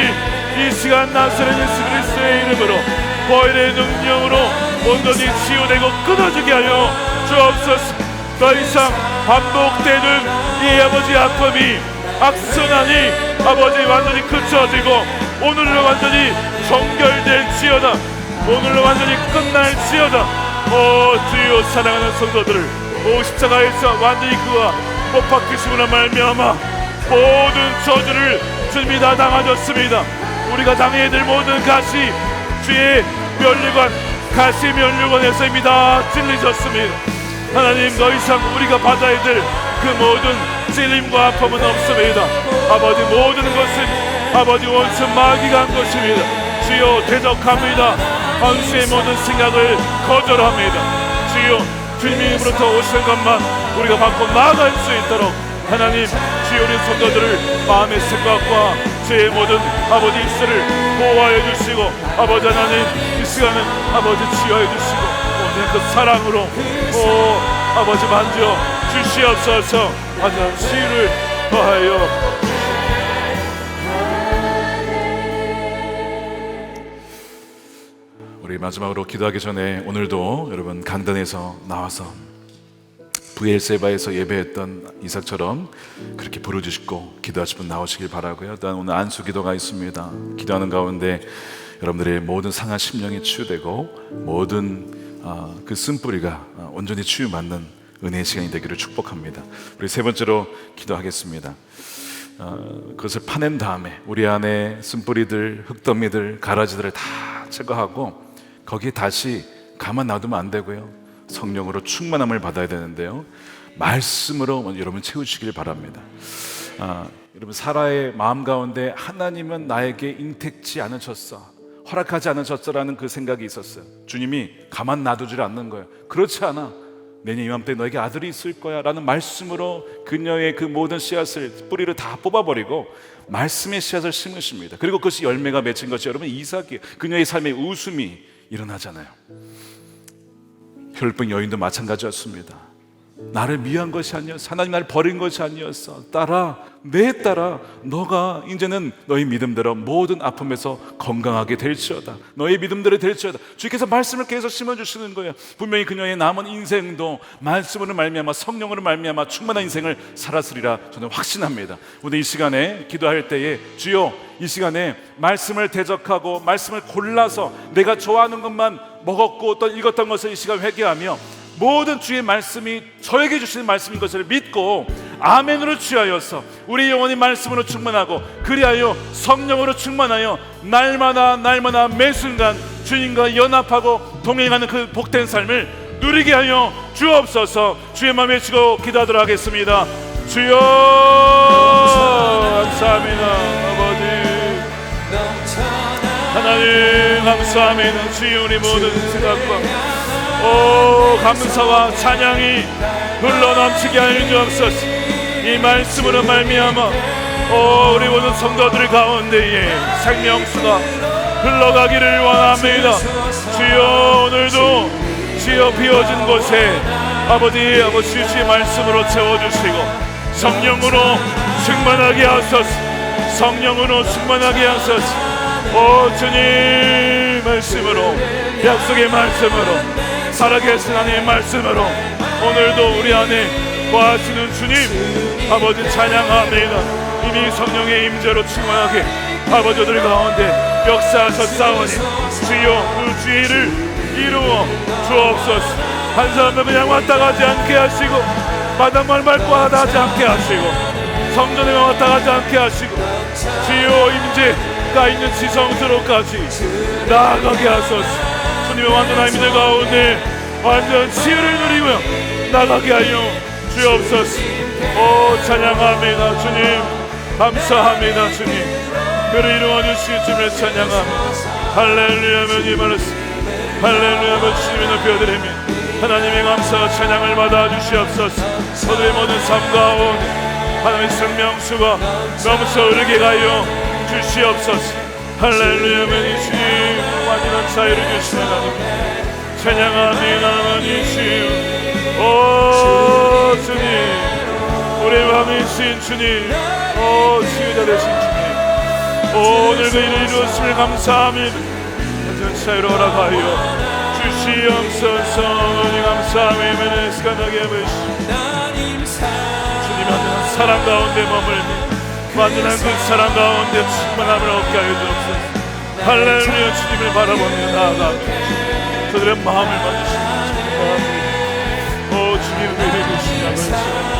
이 시간 나사렛 예수 그리스도의 이름으로 보혈의 능력으로 온전히 치유되고 끊어지게 하여 주옵소서. 더 이상 반복되는 이 아버지 아픔이 악순환이 아버지 완전히 그쳐지고 오늘로 완전히 정결될지어다. 오늘로 완전히 끝날지어다. 오 주여 사랑하는 성도들을 오 십자가에서 완전히 그와 못 박히심으로 말미암아 모든 저주를 주님이 다 당하셨습니다. 우리가 당해야 될 모든 가시 주의 면류관 가시 면류관에서 이미 다 찔리셨습니다. 하나님 더 이상 우리가 받아야 될 그 모든 찔림과 아픔은 없습니다. 아버지 모든 것은 아버지 원수 마귀가 한 것입니다. 주여 대적합니다. 원수의 모든 생각을 거절합니다. 주여 주님으로부터 오신 것만 우리가 받고 나아갈 수 있도록 하나님 주여 우리 성도들을 마음의 생각과 주의 모든 아버지 입술을 보호하여 주시고 아버지 하나님 이 시간은 아버지 치유하여 주시고 오늘 그 사랑으로 아버지 만져 주시옵소서. 하나님 치유를 더하여 우리 마지막으로 기도하기 전에 오늘도 여러분 강단에서 나와서 브엘세바에서 예배했던 이삭처럼 그렇게 부르짖고 기도하실 분 나오시길 바라고요. 또한 오늘 안수 기도가 있습니다. 기도하는 가운데 여러분들의 모든 상한 심령이 치유되고 모든 그 쓴뿌리가 온전히 치유받는 은혜의 시간이 되기를 축복합니다. 우리 세 번째로 기도하겠습니다. 그것을 파낸 다음에 우리 안에 쓴뿌리들, 흙더미들, 가라지들을 다 제거하고 거기에 다시 가만 놔두면 안 되고요. 성령으로 충만함을 받아야 되는데요. 말씀으로 여러분 채우시길 바랍니다. 여러분, 사라의 마음 가운데 하나님은 나에게 잉택지 않으셨어, 허락하지 않으셨어라는 그 생각이 있었어요. 주님이 가만 놔두질 않는 거예요. 그렇지 않아, 내년 이맘때 너에게 아들이 있을 거야 라는 말씀으로 그녀의 그 모든 씨앗을, 뿌리를 다 뽑아버리고 말씀의 씨앗을 심으십니다. 그리고 그것이 열매가 맺힌 것이 여러분 이삭이에요. 그녀의 삶에 웃음이 일어나잖아요. 혈병 여인도 마찬가지였습니다. 나를 미워한 것이 아니었어, 하나님 나를 버린 것이 아니었어, 딸아, 내 딸아, 너가 이제는 너희 믿음대로 모든 아픔에서 건강하게 될지어다, 너희 믿음대로 될지어다. 주께서 말씀을 계속 심어주시는 거예요. 분명히 그녀의 남은 인생도 말씀으로 말미암아, 성령으로 말미암아 충만한 인생을 살았으리라 저는 확신합니다. 오늘 이 시간에 기도할 때에 주여, 이 시간에 말씀을 대적하고 말씀을 골라서 내가 좋아하는 것만 먹었고 또 읽었던 것을 이 시간 회개하며 모든 주의 말씀이 저에게 주시는 말씀인 것을 믿고 아멘으로 취하여서 우리 영혼이 말씀으로 충만하고 그리하여 성령으로 충만하여 날마다 매 순간 주님과 연합하고 동행하는 그 복된 삶을 누리게 하여 주옵소서. 주의 마음에 외치고 기도하도록 하겠습니다. 주여 감사합니다. 아버지 하나님 감사합니다. 주여, 우리 모든 생각과 감사와 찬양이 흘러넘치게 하여 주옵소서. 이 말씀으로 말미암아 우리 모든 성도들 가운데에 생명수가 흘러가기를 원합니다. 주여, 오늘도 주여 비워진 곳에 아버지 주의 말씀으로 채워주시고 성령으로 충만하게 하소서. 성령으로 충만하게 하소서. 주님 말씀으로, 약속의 말씀으로, 살아계신 하나님의 말씀으로 오늘도 우리 안에 거하시는 주님 아버지 찬양합니다. 이미 성령의 임재로 충만하게 아버지들 가운데 역사하셨사오니 주여 그 주의를 이루어 주옵소서. 한 사람도 그냥 왔다 가지 않게 하시고 마당만 밟고 하다 하지 않게 하시고 성전에 왔다 가지 않게 하시고 주여 임재가 있는 지성소로까지 나아가게 하소서. 주님의 완전한 믿음 가운데 완전 치유를 누리고요 나가게 하여 주옵소서. 찬양합니다. 주님 감사합니다. 주님 그를 이루어 주신 주님을 찬양합니다. 할렐루야 하며 이 말씀 할렐루야 하며 주님을 높여드리며 하나님의 감사와 찬양을 받아 주시옵소서. 저들의 모든 삶 가운데 하나님의 생명수가 넘쳐 흐르게 하여 주시옵소서. 할렐루야 하며 주님 완전한 자유를 주시는 하나님 찬양합니다. 하나님 주님 우리 왕이신 주님 치유자 되신 주님 오늘 그 일을 이루었음을 감사합니다. 완전 자유로 허락하여 주시옵소서. 하나님 감사합니다. 시간하게 해보시오. 주님 완전한 사랑 가운데 머물며 완전한 그 사랑 가운데 충만함을 얻게 하여 주옵소서. 할렐루야. 주님을 바라보며 나아가며 저들의 마음을 만드시옵소서. 주님 위해 주시옵소서.